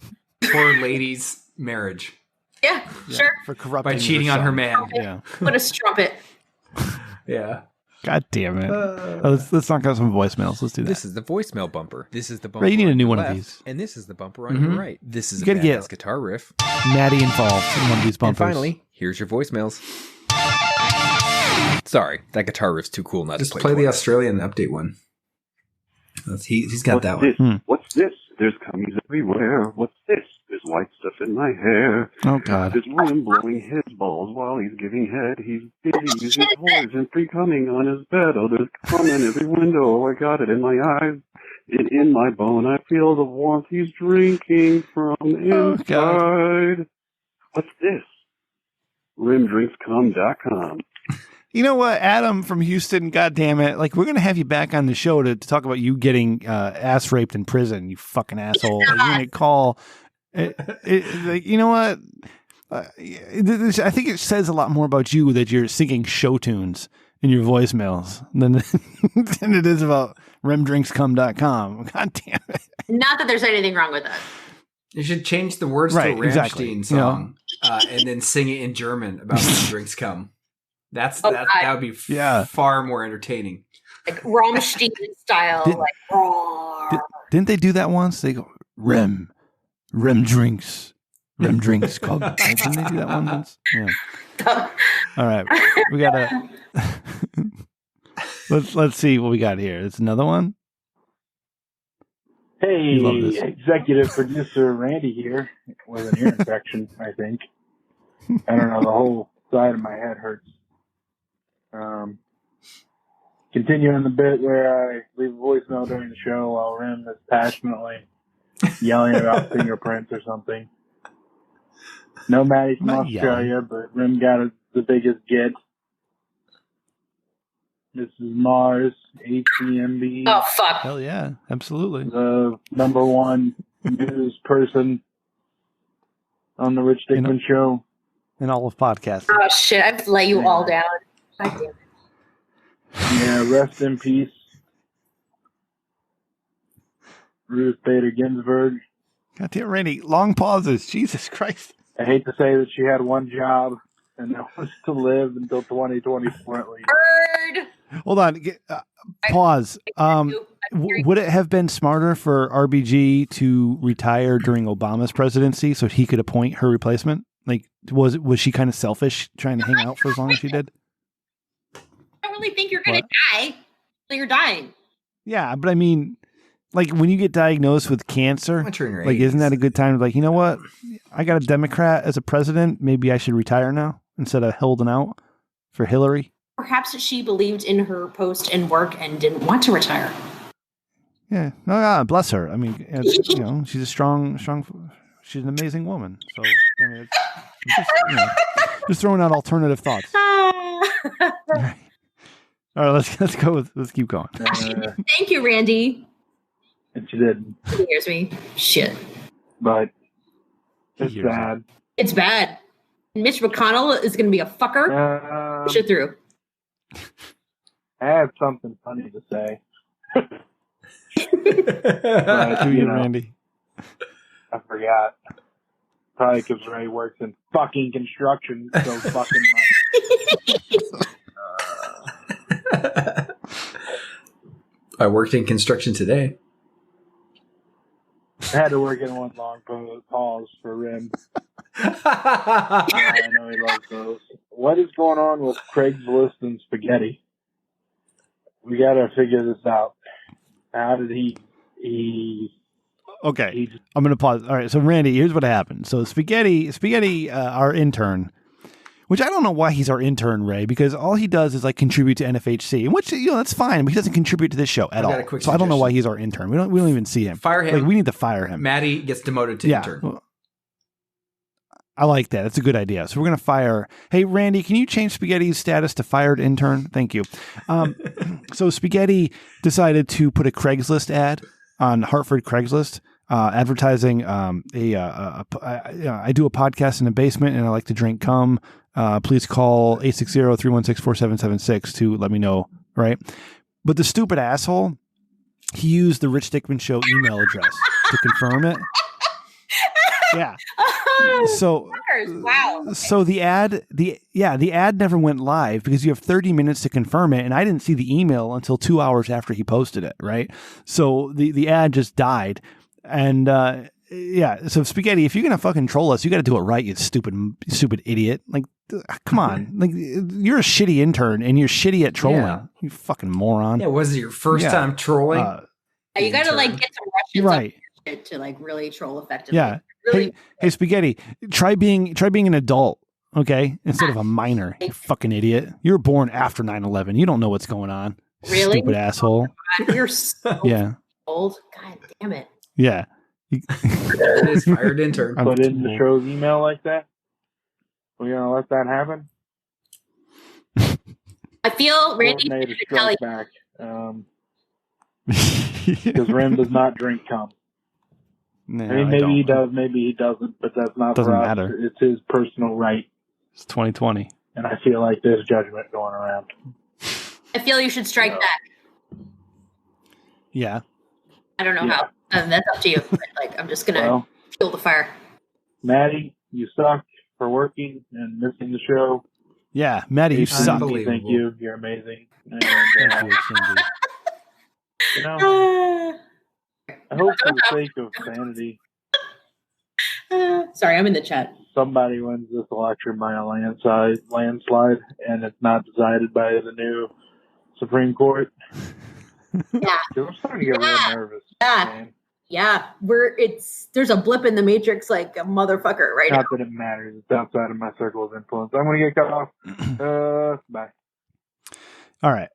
lady's marriage. Yeah, sure. For corrupting by cheating on her man. Yeah. What a strumpet. Yeah. God damn it. Let's knock out some voicemails. Let's do that. This is the voicemail bumper. This is the bumper. Ray, you need a new on one the of left, these. And this is the bumper on your right. This is a gotta badass guitar riff. Maddie involved in one of these bumpers. And finally, here's your voicemails. Sorry, that guitar riff's too cool not Just to play the Australian update one. He's got that one. What's this? There's cummies everywhere. What's this? There's white stuff in my hair. Oh, God. There's one blowing his balls while he's giving head. He's busy using toys and pre-coming on his bed. Oh, there's cum in every window. Oh, I got it in my eyes. In my bone, I feel the warmth he's drinking from inside. What's this? RimDrinksCum.com. You know what, Adam from Houston, God damn it. Like, we're going to have you back on the show to talk about you getting ass raped in prison, you fucking asshole. Like, you're going to call... like, you know what? I think it says a lot more about you that you're singing show tunes in your voicemails than it is about RimDrinksCum.com. God damn it. Not that there's anything wrong with that. You should change the words to a Rammstein song and then sing it in German about when drinks come. That would be far more entertaining. Like Rammstein style, Didn't they do that once? They go, Rem drinks Cum. Didn't they do that one once? Yeah. All right. We gotta let's see what we got here. It's another one. Hey, executive producer Randy here with an ear infection, I think. I don't know, the whole side of my head hurts. Continuing the bit where I leave a voicemail during the show while Rim is passionately yelling about fingerprints or something. No Maddie from Australia, but Rim got the biggest get. This is Mars, HCMB. Oh, fuck. Hell yeah, absolutely. The number one news person on the Rich Dickman show. In all of podcasting. Oh, shit. I've let you all down. God damn it. Yeah, rest in peace, Ruth Bader Ginsburg. God damn, Randy, long pauses. Jesus Christ. I hate to say that she had one job, and that was to live until 2024 at least. Bird. Hold on. Pause. Would it have been smarter for RBG to retire during Obama's presidency so he could appoint her replacement? Like, was she kind of selfish trying to hang out for as long as she did? I don't really think you're going to die. So you're dying. Yeah, but I mean, like when you get diagnosed with cancer, like isn't that a good time to like, you know what? I got a Democrat as a president. Maybe I should retire now instead of holding out for Hillary. Perhaps she believed in her post and work and didn't want to retire. Yeah, no, bless her. I mean, you know, she's a strong. She's an amazing woman. So I mean, just throwing out alternative thoughts. All right, let's go. Let's keep going. Thank you, Randy. And she did. He hears me. Shit. But it's bad. It's bad. Mitch McConnell is going to be a fucker. Shit through. I have something funny to say. But, you know, Randy. I forgot. Probably because Ray works in fucking construction so fucking much. I worked in construction today. I had to work in one long pause for Rim. I know he loves those. What is going on with Craigslist and spaghetti? We got to figure this out. How did he Okay, I'm going to pause. All right, so Randy, here's what happened. So Spaghetti, our intern, which I don't know why he's our intern, Ray, because all he does is like contribute to NFHC, which that's fine, but he doesn't contribute to this show at all. So I don't know why he's our intern. We don't even see him. Fire him. Like we need to fire him. Maddie gets demoted to intern. Well, I like that. That's a good idea. So we're going to fire. Hey, Randy, can you change Spaghetti's status to fired intern? Thank you. So Spaghetti decided to put a Craigslist ad on Hartford Craigslist, advertising I do a podcast in the basement and I like to drink cum. Please call 860-316-4776 to let me know. Right. But the stupid asshole, he used the Rich Dickman Show email address to confirm it. Yeah. So wow. So the ad never went live because you have 30 minutes to confirm it, and I didn't see the email until 2 hours after he posted it, right? So the ad just died. And so Spaghetti, if you're gonna fucking troll us, you gotta do it right, you stupid idiot. Like come on. Like you're a shitty intern and you're shitty at trolling. Yeah. You fucking moron. Yeah, was it your first time trolling? You gotta like get some Russians right to like really troll effectively. Yeah. Really? Hey, Spaghetti, try being an adult, okay? Instead of a minor, you fucking idiot. You were born after 9/11. You don't know what's going on. Really? Stupid asshole. You're so old. God damn it. Yeah. It is fired intern. Put in the show's email like that? We're going to let that happen? I feel Randy made a strike back. Because Rim does not drink cum. No, I mean, maybe he does, maybe he doesn't, but that's not doesn't for us. matter. It's his personal right. It's 2020. And I feel like there's judgment going around. I feel you should strike back. Yeah. I don't know how. That's up to you. But, like, I'm just going to fuel the fire. Maddie, you suck for working and missing the show. Yeah, Maddie, you suck. Thank you. You're amazing. And, Thank you, Cindy. You know, I hope for the sake of sanity. Sorry, I'm in the chat. Somebody wins this election by a landslide, and it's not decided by the new Supreme Court. Yeah. I'm starting to get real nervous. Yeah. Man. Yeah. There's a blip in the matrix like a motherfucker right now. Not that it matters. It's outside of my circle of influence. I'm going to get cut off. Bye. All right.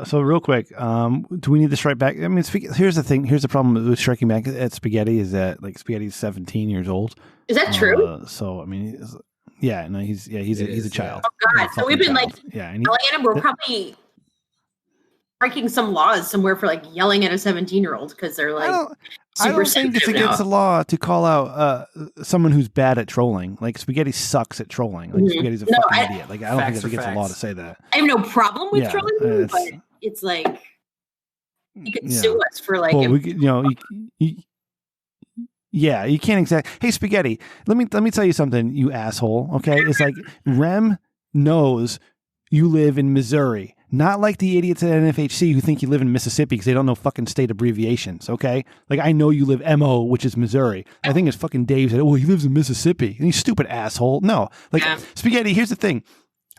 So real quick, do we need to strike back? I mean, here's the thing. Here's the problem with striking back at Spaghetti is that like Spaghetti's 17 years old. Is that true? So I mean, he's a child. Oh God! So we've been child. like yelling at him. We're probably breaking some laws somewhere for like yelling at a 17-year-old because they're like I don't think it's against the law to call out someone who's bad at trolling. Like Spaghetti sucks at trolling. Like Spaghetti's a fucking idiot. Like I don't think it's against the law to say that. I have no problem with trolling, but it's like you can sue us for like. Well, you can't exactly. Hey, Spaghetti, let me tell you something, you asshole. Okay, it's like Rem knows you live in Missouri. Not like the idiots at NFHC who think you live in Mississippi because they don't know fucking state abbreviations, okay? Like, I know you live MO, which is Missouri. I think it's fucking Dave said, well, he lives in Mississippi. And you stupid asshole. No. Like, Spaghetti, here's the thing.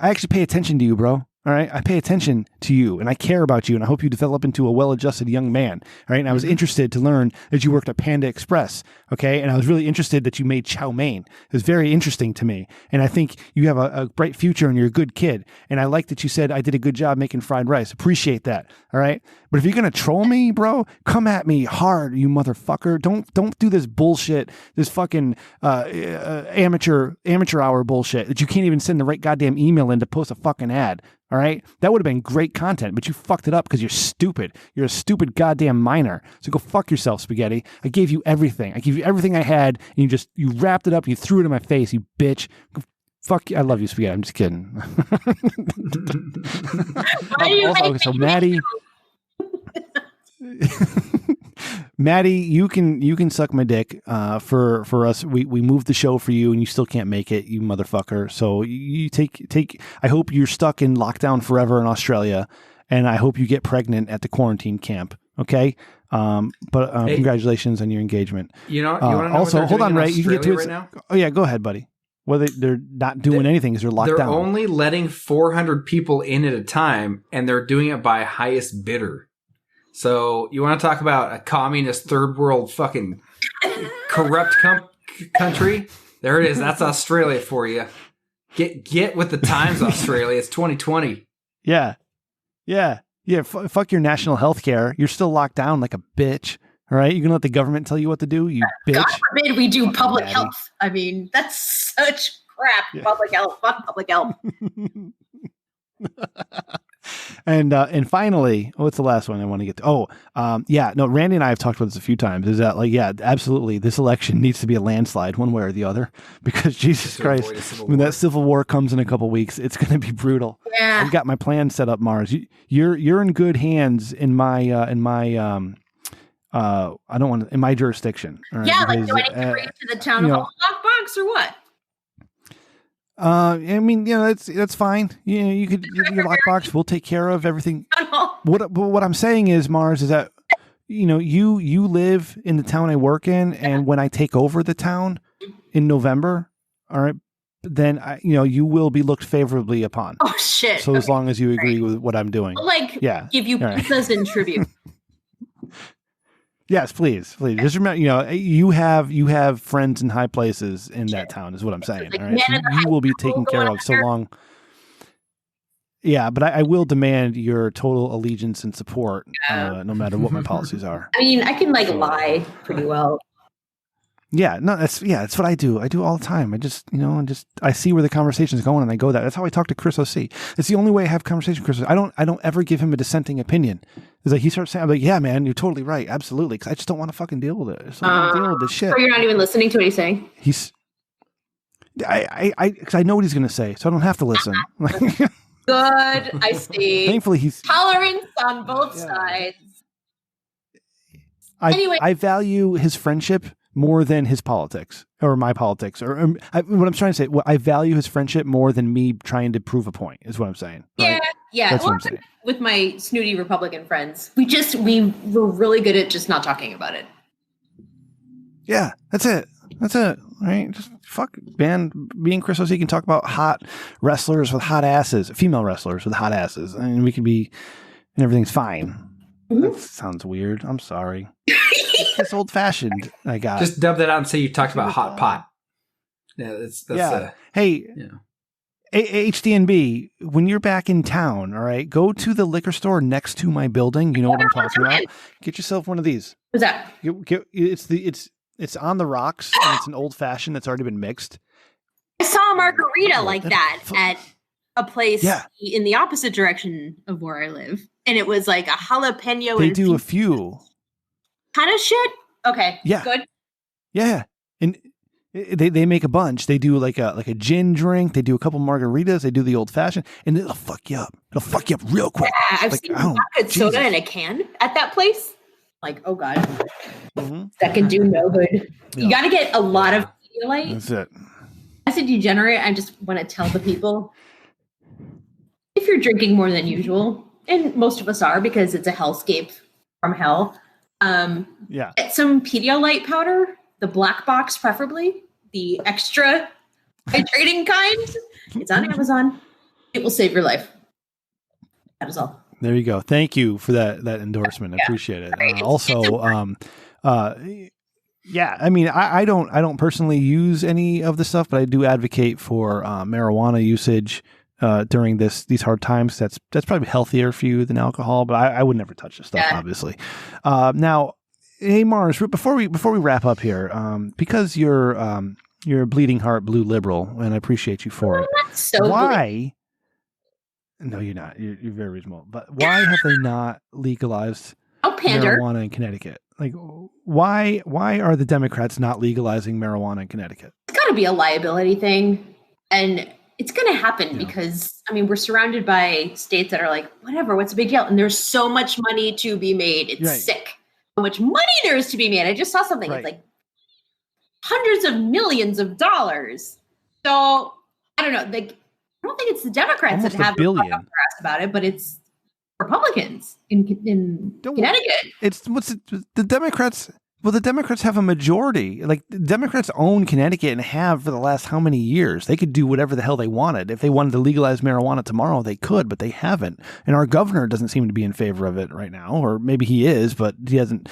I actually pay attention to you, bro. All right. I pay attention to you and I care about you and I hope you develop into a well-adjusted young man. All right. And I was interested to learn that you worked at Panda Express. Okay. And I was really interested that you made chow mein. It was very interesting to me. And I think you have a bright future and you're a good kid. And I like that you said I did a good job making fried rice. Appreciate that. All right. But if you're going to troll me, bro, come at me hard, you motherfucker. Don't do this bullshit, this fucking amateur hour bullshit that you can't even send the right goddamn email in to post a fucking ad. All right. That would have been great content, but you fucked it up because you're stupid. You're a stupid goddamn minor. So go fuck yourself, Spaghetti. I gave you everything. I gave you everything I had, and you wrapped it up and you threw it in my face, you bitch. Go fuck you. I love you, Spaghetti. I'm just kidding. So Maddie. Maddie, you can suck my dick for us. We moved the show for you and you still can't make it, you motherfucker. So you take I hope you're stuck in lockdown forever in Australia and I hope you get pregnant at the quarantine camp. Okay? But hey, congratulations on your engagement. You know also hold on, Ray, you can get to it right now? Oh yeah, go ahead, buddy. Well, they're not doing anything because they're locked down. They're only letting 400 people in at a time and they're doing it by highest bidder. So you want to talk about a communist third world fucking corrupt country? There it is. That's Australia for you. Get with the times, Australia. It's 2020. Yeah. Fuck your national health care. You're still locked down like a bitch. All right. You're going to let the government tell you what to do, you bitch. God forbid we do public health. I mean, that's such crap. Yeah. Public health. Fuck public health. And finally, what's the last one I want to get to? Randy and I have talked about this a few times. Is that absolutely, this election needs to be a landslide one way or the other because Jesus Christ, when that civil war comes in a couple weeks, it's going to be brutal. Yeah. I've got my plan set up, Mars. You're in good hands in my jurisdiction. Right? Yeah, because, do I need to bring it to the town of lockbox or what? I mean, that's fine. You could your lockbox. We'll take care of everything. What I'm saying is, Mars, is that you live in the town I work in, and when I take over the town in November, all right, then you will be looked favorably upon. Oh shit! So as long as you agree with what I'm doing, give you pizzas in tribute. Yes, please. Just remember, you have friends in high places in that town, is what I'm saying. All right, so you will be taken care of so long. Yeah, but I will demand your total allegiance and support, no matter what my policies are. I mean, I can lie pretty well. Yeah, no, that's what I do. I do all the time. I just, I see where the conversation is going and I go that. That's how I talk to Chris OC. It's the only way I have conversation with Chris. I don't ever give him a dissenting opinion. It's like he starts saying, I'm like, yeah, man, you're totally right. Absolutely. Because I just don't want to fucking deal with it. I just don't want to deal with this shit. So you're not even listening to what he's saying? Because I know what he's going to say, so I don't have to listen. Good. I see. Thankfully, he's tolerance on both sides. I value his friendship more than his politics or my politics what I'm trying to say. I value his friendship more than me trying to prove a point is what I'm saying. Right? Yeah. That's what I'm saying. With my snooty Republican friends, we were really good at just not talking about it. Yeah, that's it. Right? Just fuck, man. Me and Chris OC can talk about hot wrestlers with hot asses, female wrestlers with hot asses, and we can be, and everything's fine. Mm-hmm. That sounds weird. I'm sorry. It's old fashioned. I got just dub that out and say you talked about hot pot. Yeah, that's hey, HDNB, when you're back in town, all right, go to the liquor store next to my building. You know what I'm talking about. Get yourself one of these. What's that? It's on the rocks and it's an old fashioned that's already been mixed. I saw a margarita like that at a place in the opposite direction of where I live, and it was like a jalapeno. They do a few. Kind of shit. Okay. Yeah. Good. Yeah. And they make a bunch. They do like a gin drink. They do a couple margaritas. They do the old fashioned, and it'll fuck you up. It'll fuck you up real quick. Yeah, I've seen vodka soda in a can at that place. Like, oh God, that can do no good. Yeah. You got to get a lot of Pedialyte. That's it. As a degenerate, I just want to tell the people, if you're drinking more than usual, and most of us are because it's a hellscape from hell, get some Pedialyte powder, the black box preferably, the extra hydrating kind. It's on Amazon. It will save your life. That is all. There you go. Thank you for that endorsement. I appreciate it. I mean, I don't personally use any of the stuff, but I do advocate for marijuana usage during these hard times. That's probably healthier for you than alcohol, but I would never touch this stuff, obviously. Now, hey Mars, before we wrap up here, because you're a bleeding heart blue liberal, and I appreciate you for it. So why? No, you're not. You're very reasonable. But why have they not legalized marijuana in Connecticut? Like, why are the Democrats not legalizing marijuana in Connecticut? It's got to be a liability thing, and it's going to happen because, I mean, we're surrounded by states that are like, whatever, what's the big deal? And there's so much money to be made. It's sick. How much money there is to be made. I just saw something. It's like hundreds of millions of dollars. So I don't know. Like, I don't think it's the Democrats almost that have $1 billion about it, but it's Republicans in Connecticut. The Democrats. Well, the Democrats have a majority. Like, the Democrats own Connecticut and have for the last how many years? They could do whatever the hell they wanted. If they wanted to legalize marijuana tomorrow, they could, but they haven't. And our governor doesn't seem to be in favor of it right now, or maybe he is, but he hasn't.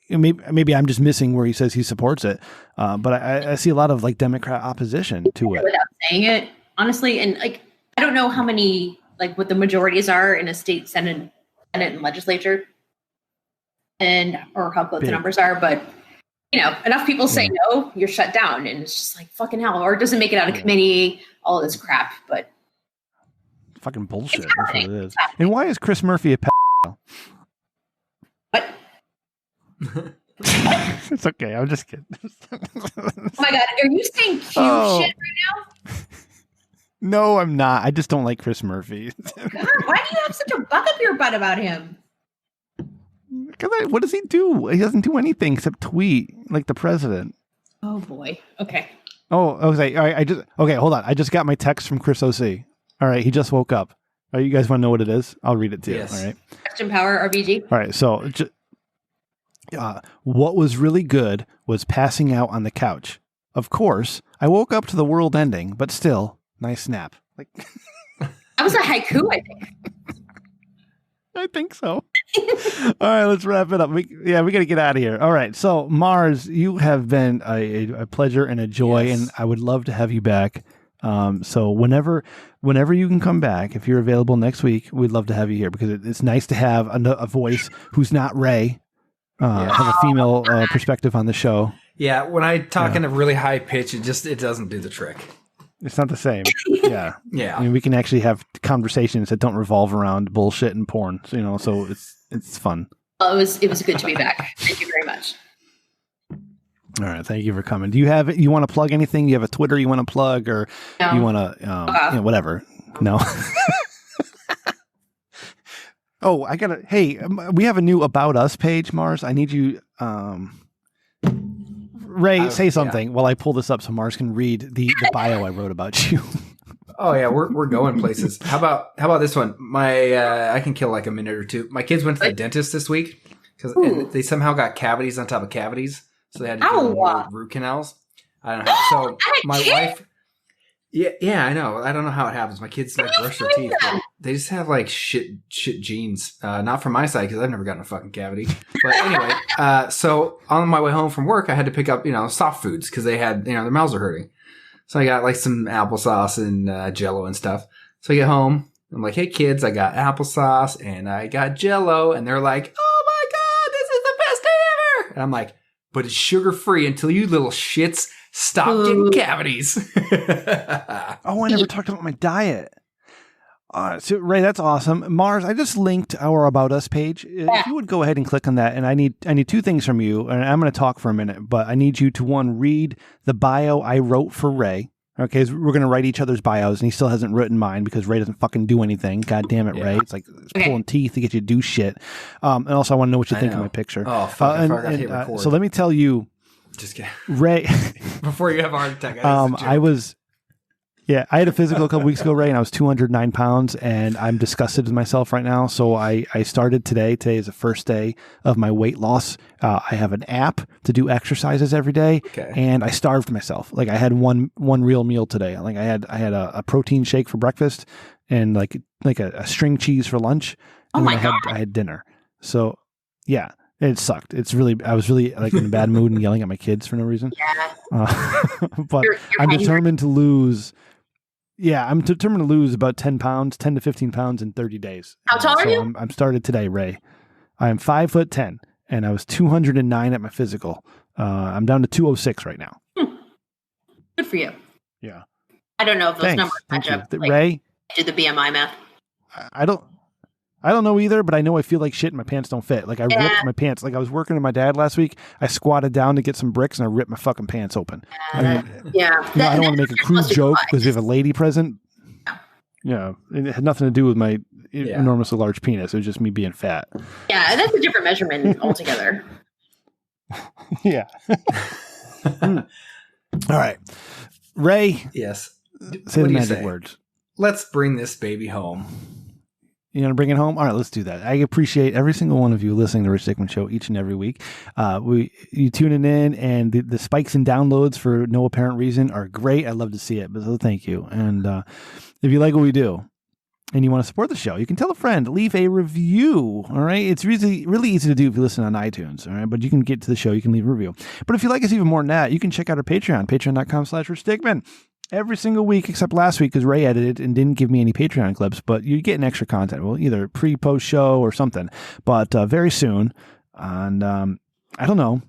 Maybe I'm just missing where he says he supports it. But I see a lot of like Democrat opposition to it. Without saying it, honestly, and like, I don't know how many, like, what the majorities are in a state Senate and legislature, or how close the numbers are, but enough people say no, you're shut down, and it's just like fucking hell, or it doesn't make it out of committee, all of this crap. But fucking bullshit. That's what it is. And why is Chris Murphy a pedophile? What? It's okay. I'm just kidding. Oh my God, are you saying cute shit right now? No, I'm not. I just don't like Chris Murphy. God, why do you have such a buck up your butt about him? What does he do? He doesn't do anything except tweet like the president. Oh boy. Okay. Oh, okay. All right. Hold on. I just got my text from Chris OC. All right. He just woke up. All right, you guys want to know what it is? I'll read it to you. All right. Question Power RBG. All right. So, what was really good was passing out on the couch. Of course, I woke up to the world ending, but still, nice nap. Like that was a haiku, I think. I think so. All right, let's wrap it up. We got to get out of here. All right. So, Mars, you have been a pleasure and a joy, and I would love to have you back. So whenever you can come back, if you're available next week, we'd love to have you here because it's nice to have a voice who's not Ray, have a female perspective on the show. Yeah. When I talk in a really high pitch, it doesn't do the trick. It's not the same. Yeah. Yeah. I mean, we can actually have conversations that don't revolve around bullshit and porn, so it's fun. Well, it was good to be back. Thank you very much. All right. Thank you for coming. Do you want to plug anything? You have a Twitter you want to plug or you want to, whatever? No. Oh, we have a new About Us page, Mars. I need you, Ray, say something while I pull this up so Mars can read the bio I wrote about you. Oh yeah, we're going places. How about this one? I can kill like a minute or two. My kids went to the dentist this week because they somehow got cavities on top of cavities, so they had to do more root canals. I don't know. So my wife, yeah, I know. I don't know how it happens. My kids like brush their teeth, but they just have like shit genes. Not from my side because I've never gotten a fucking cavity. But anyway, so on my way home from work, I had to pick up soft foods because they had their mouths are hurting. So I got like some applesauce and Jello and stuff. So I get home. I'm like, hey kids, I got applesauce and I got Jello, and they're like, oh my god, this is the best day ever. And I'm like, but it's sugar free until you little shits stop getting cavities. Oh, I never talked about my diet. So Ray, that's awesome. Mars, I just linked our About Us page. If you would go ahead and click on that, and I need two things from you, and I'm going to talk for a minute, but I need you to, one, read the bio I wrote for Ray. Okay, so we're going to write each other's bios, and he still hasn't written mine because Ray doesn't fucking do anything. God damn it, Ray. It's like pulling teeth to get you to do shit. And also, I want to know what you think of my picture. Oh, fuck, I forgot to hit record. So let me tell you. Just kidding. Ray. Before you have a heart attack. I had a physical a couple weeks ago, Ray, and I was 209 pounds, and I'm disgusted with myself right now. So I started today. Today is the first day of my weight loss. I have an app to do exercises every day, and I starved myself. Like I had one real meal today. Like I had a protein shake for breakfast and like a string cheese for lunch. And I had dinner. So yeah. It sucked. I was really like in a bad mood and yelling at my kids for no reason. Yeah. But I'm determined to lose. Yeah, I'm determined to lose about 10 to 15 pounds in 30 days. How tall are you? I'm started today, Ray. I am 5'10", and I was 209 at my physical. I'm down to 206 right now. Good for you. Yeah. I don't know if those numbers match up. Like, Ray, do the BMI math. I don't know either, but I know I feel like shit and my pants don't fit. Like I ripped my pants. Like I was working with my dad last week. I squatted down to get some bricks and I ripped my fucking pants open. I don't want to make a crude joke because we have a lady present. Yeah. It had nothing to do with my enormously large penis. It was just me being fat. Yeah. That's a different measurement altogether. Yeah. All right. Ray. Yes. Say the magic words. Let's bring this baby home. You going to bring it home? All right, let's do that. I appreciate every single one of you listening to Rich Dickman Show each and every week. You tuning in, and the spikes in downloads for no apparent reason are great. I love to see it, but so thank you. And if you like what we do and you want to support the show, you can tell a friend, leave a review. All right, it's really easy to do if you listen on iTunes. All right, but you can get to the show, you can leave a review. But if you like us even more than that, you can check out our Patreon, patreon.com/Rich Dickman. Every single week except last week because Ray edited and didn't give me any Patreon clips, but you're getting extra content. Well, either pre-post show or something, but very soon. And I don't know,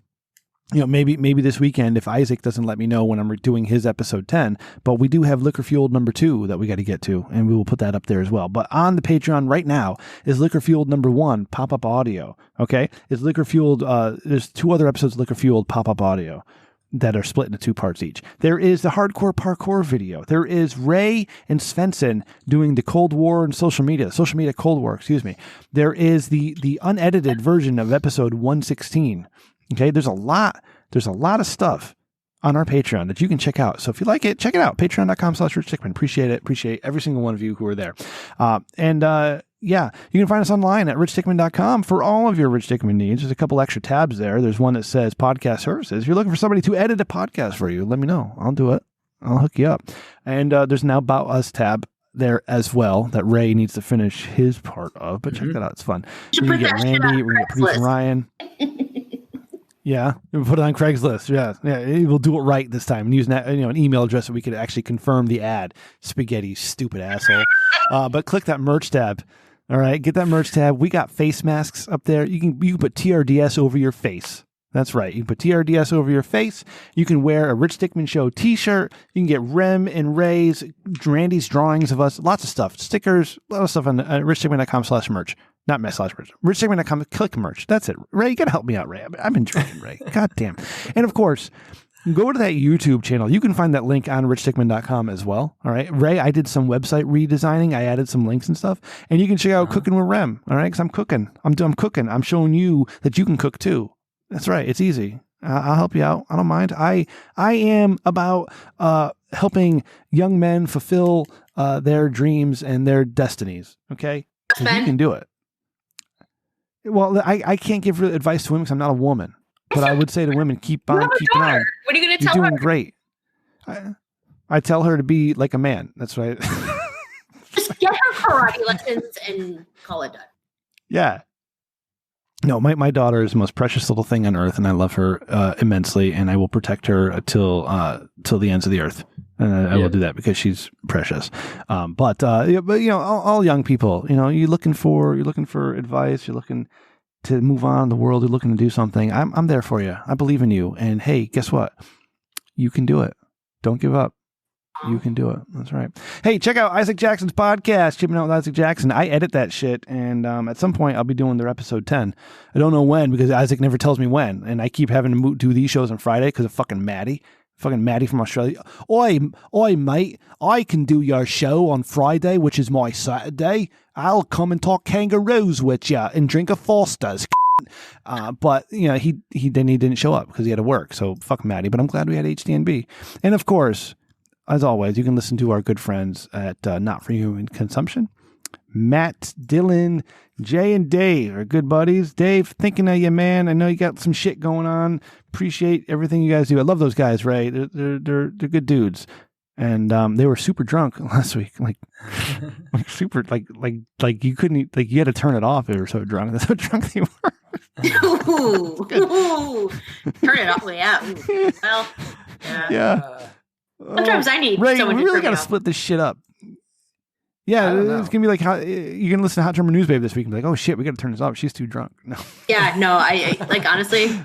maybe this weekend if Isaac doesn't let me know when I'm doing his episode 10, but we do have Liquor Fueled number 2 that we got to get to, and we will put that up there as well. But on the Patreon right now is Liquor Fueled number 1, pop-up audio. Okay. It's Liquor Fueled. There's 2 other episodes of Liquor Fueled pop-up audio that are split into 2 parts each. There is the hardcore parkour video. There is Ray and Svensson doing the social media Cold War, excuse me. There is the unedited version of episode 116. Okay, there's a lot of stuff on our Patreon that you can check out. So if you like it, check it out. Patreon.com/Rich Dickman. Appreciate it. Appreciate every single one of you who are there. Yeah, you can find us online at richdickman.com for all of your Rich Dickman needs. There's a couple extra tabs there. There's one that says podcast services. If you're looking for somebody to edit a podcast for you, let me know. I'll do it. I'll hook you up. And there's now About Us tab there as well that Ray needs to finish his part of. But check that out. It's fun. We're going to get Randy. We're going to get producer Ryan. Yeah, we'll put it on Craigslist. Yeah, we'll do it right this time and use an email address so we could actually confirm the ad. Spaghetti, stupid asshole. But click that merch tab. All right, get that merch tab. We got face masks up there. You can put TRDS over your face. That's right. You can put TRDS over your face. You can wear a Rich Dickman Show t-shirt. You can get Rem and Ray's, Randy's drawings of us. Lots of stuff. Stickers, a lot of stuff on richdickman.com/merch. Not /merch. richdickman.com, click merch. That's it. Ray, you got to help me out, Ray. I'm enjoying Ray. God damn. And of course, go to that YouTube channel. You can find that link on richdickman.com as well. All right. Ray, I did some website redesigning. I added some links and stuff. And you can check out Cooking with Rem. All right. Because I'm cooking. I'm cooking. I'm showing you that you can cook too. That's right. It's easy. I'll help you out. I don't mind. I am about helping young men fulfill their dreams and their destinies. Okay. You can do it. Well, I can't give advice to women because I'm not a woman. But I would say to women, keep on keeping on. What are you going to tell her? You're doing great. I tell her to be like a man. That's right. Just get her karate lessons and call it done. Yeah. No, my daughter is the most precious little thing on earth, and I love her immensely, and I will protect her till the ends of the earth. And I will do that because she's precious. But all young people, you're looking for advice. You're looking to move on in the world. You're looking to do something. I'm there for you. I believe in you. And hey, guess what? You can do it. Don't give up. You can do it. That's right. Hey, check out Isaac Jackson's podcast, Chipping Out with Isaac Jackson. I edit that shit, and at some point I'll be doing their episode 10. I don't know when because Isaac never tells me when, and I keep having to do these shows on Friday because of fucking Maddie. Fucking Maddie from Australia. Oi, mate, I can do your show on Friday, which is my Saturday. I'll come and talk kangaroos with you and drink a Foster's. But you know, he didn't show up because he had to work. So fuck Maddie. But I'm glad we had HDNB. And of course, as always, you can listen to our good friends at Not For Human Consumption. Matt, Dylan, Jay, and Dave are good buddies. Dave, thinking of you, man. I know you got some shit going on. Appreciate everything you guys do. I love those guys, Ray. They're good dudes. And they were super drunk last week, like super, like you couldn't, like you had to turn it off. They were so drunk. That's how drunk they were. Ooh. Turn it all the way out. Well, yeah. Sometimes I need Ray, someone we to really turn got me to off. split this shit up. Yeah, it's gonna be like how you're gonna listen to Hot Drummer News Babe this week and be like, oh shit, we got to turn this off. She's too drunk. No. Yeah, no, I like honestly.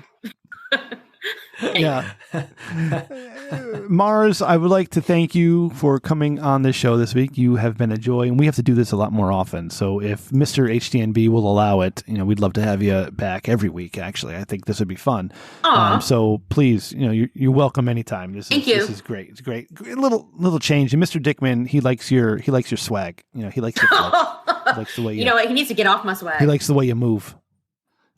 Yeah. Mars, I would like to thank you for coming on this show this week. You have been a joy, and we have to do this a lot more often. So if Mr. HDNB will allow it, you know, we'd love to have you back every week, actually. I think this would be fun. So please, you know, you're welcome anytime. Thank you. This is great. It's great. A little change. And Mr. Dickman, he likes your swag. You know, he likes your he likes the way you know what? He needs to get off my swag. He likes the way you move.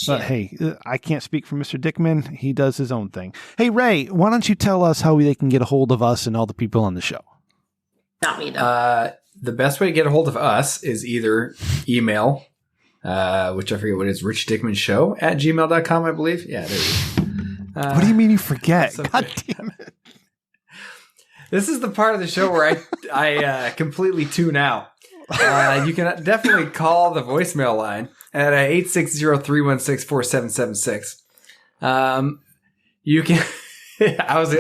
But hey, I can't speak for Mr. Dickman. He does his own thing. Hey, Ray, why don't you tell us how they can get a hold of us and all the people on the show? Not me, though. The best way to get a hold of us is either email, which I forget what it is, richdickmanshow@gmail.com, I believe. Yeah, there it is. What do you mean you forget? Okay. God damn it. This is the part of the show where I completely tune out. You can definitely call the voicemail line at 860-316-4776. You can. I was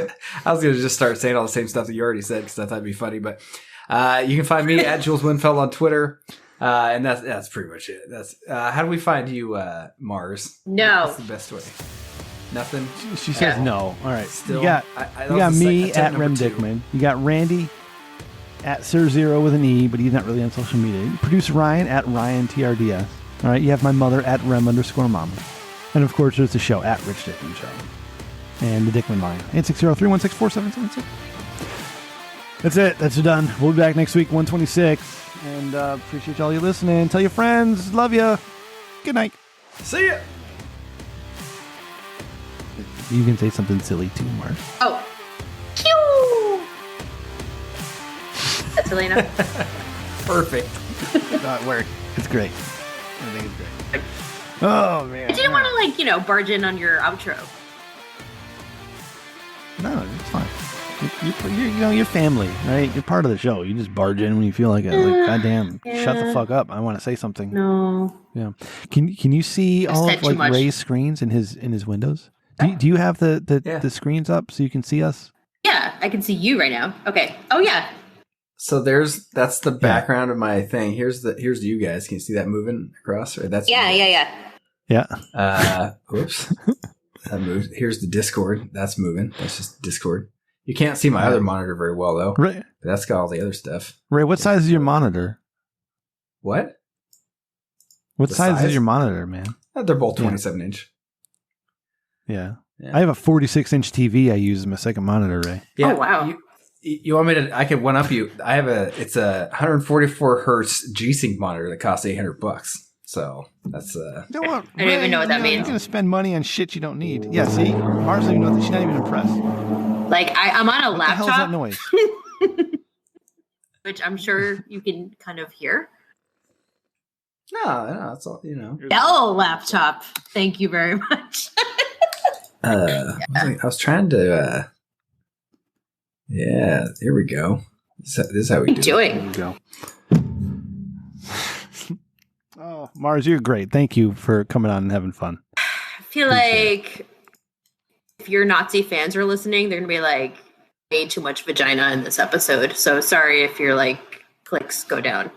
gonna just start saying all the same stuff that you already said because I thought it'd be funny, but you can find me at Jules Winfeld on Twitter, and that's pretty much it. That's how do we find you, Mars? No, that's the best way. Nothing. She says no. All right. Still, you got me at Rem Dickman. You got Randy at Sir Zero with an E, but he's not really on social media. Producer Ryan at Ryan TRDS. All right. You have my mother at Rem_mama. And of course, there's the show at Rich Dickman Show. And the Dickman line. 860-316-4776. That's it. That's done. We'll be back next week, 126. And appreciate all you listening. Tell your friends. Love you. Good night. See ya. You can say something silly too, Mark. Oh. Pew! That's silly enough. Perfect. It worked. It's great. I think it's great. Oh, man. I didn't want to, barge in on your outro. No, it's fine. You're family, right? You're part of the show. You just barge in when you feel like it. Like, goddamn, shut the fuck up. I want to say something. No. Yeah. Can you see all of Ray's screens in his windows? Do you have the screens up so you can see us? Yeah, I can see you right now. Okay. Oh yeah. So that's the background of my thing. Here's you guys. Can you see that moving across? Or that's yeah. Oops. That moved. Here's the Discord. That's moving. That's just Discord. You can't see my other monitor very well though. Ray, but that's got all the other stuff. Ray, what size is your monitor? What? What size is your monitor, man? They're both 27 inch. Yeah. I have a 46-inch TV I use as my second monitor, Ray. Yeah. Oh, wow. You want me to, I could one up you. It's a 144 hertz G-Sync monitor that costs $800. So that's, I don't even know what that means. You're going to spend money on shit you don't need. Yeah, see? Mars doesn't even know that. She's not even impressed. Like, I'm on a laptop. What the hell is that noise? Which I'm sure you can kind of hear. No, it's all, Dell laptop. Thank you very much. I was trying to, yeah, here we go. This is how we do it. There we go. Oh, Mars, you're great. Thank you for coming on and having fun. I feel like if your Nazi fans are listening, they're going to be like, way too much vagina in this episode. So sorry if your clicks go down.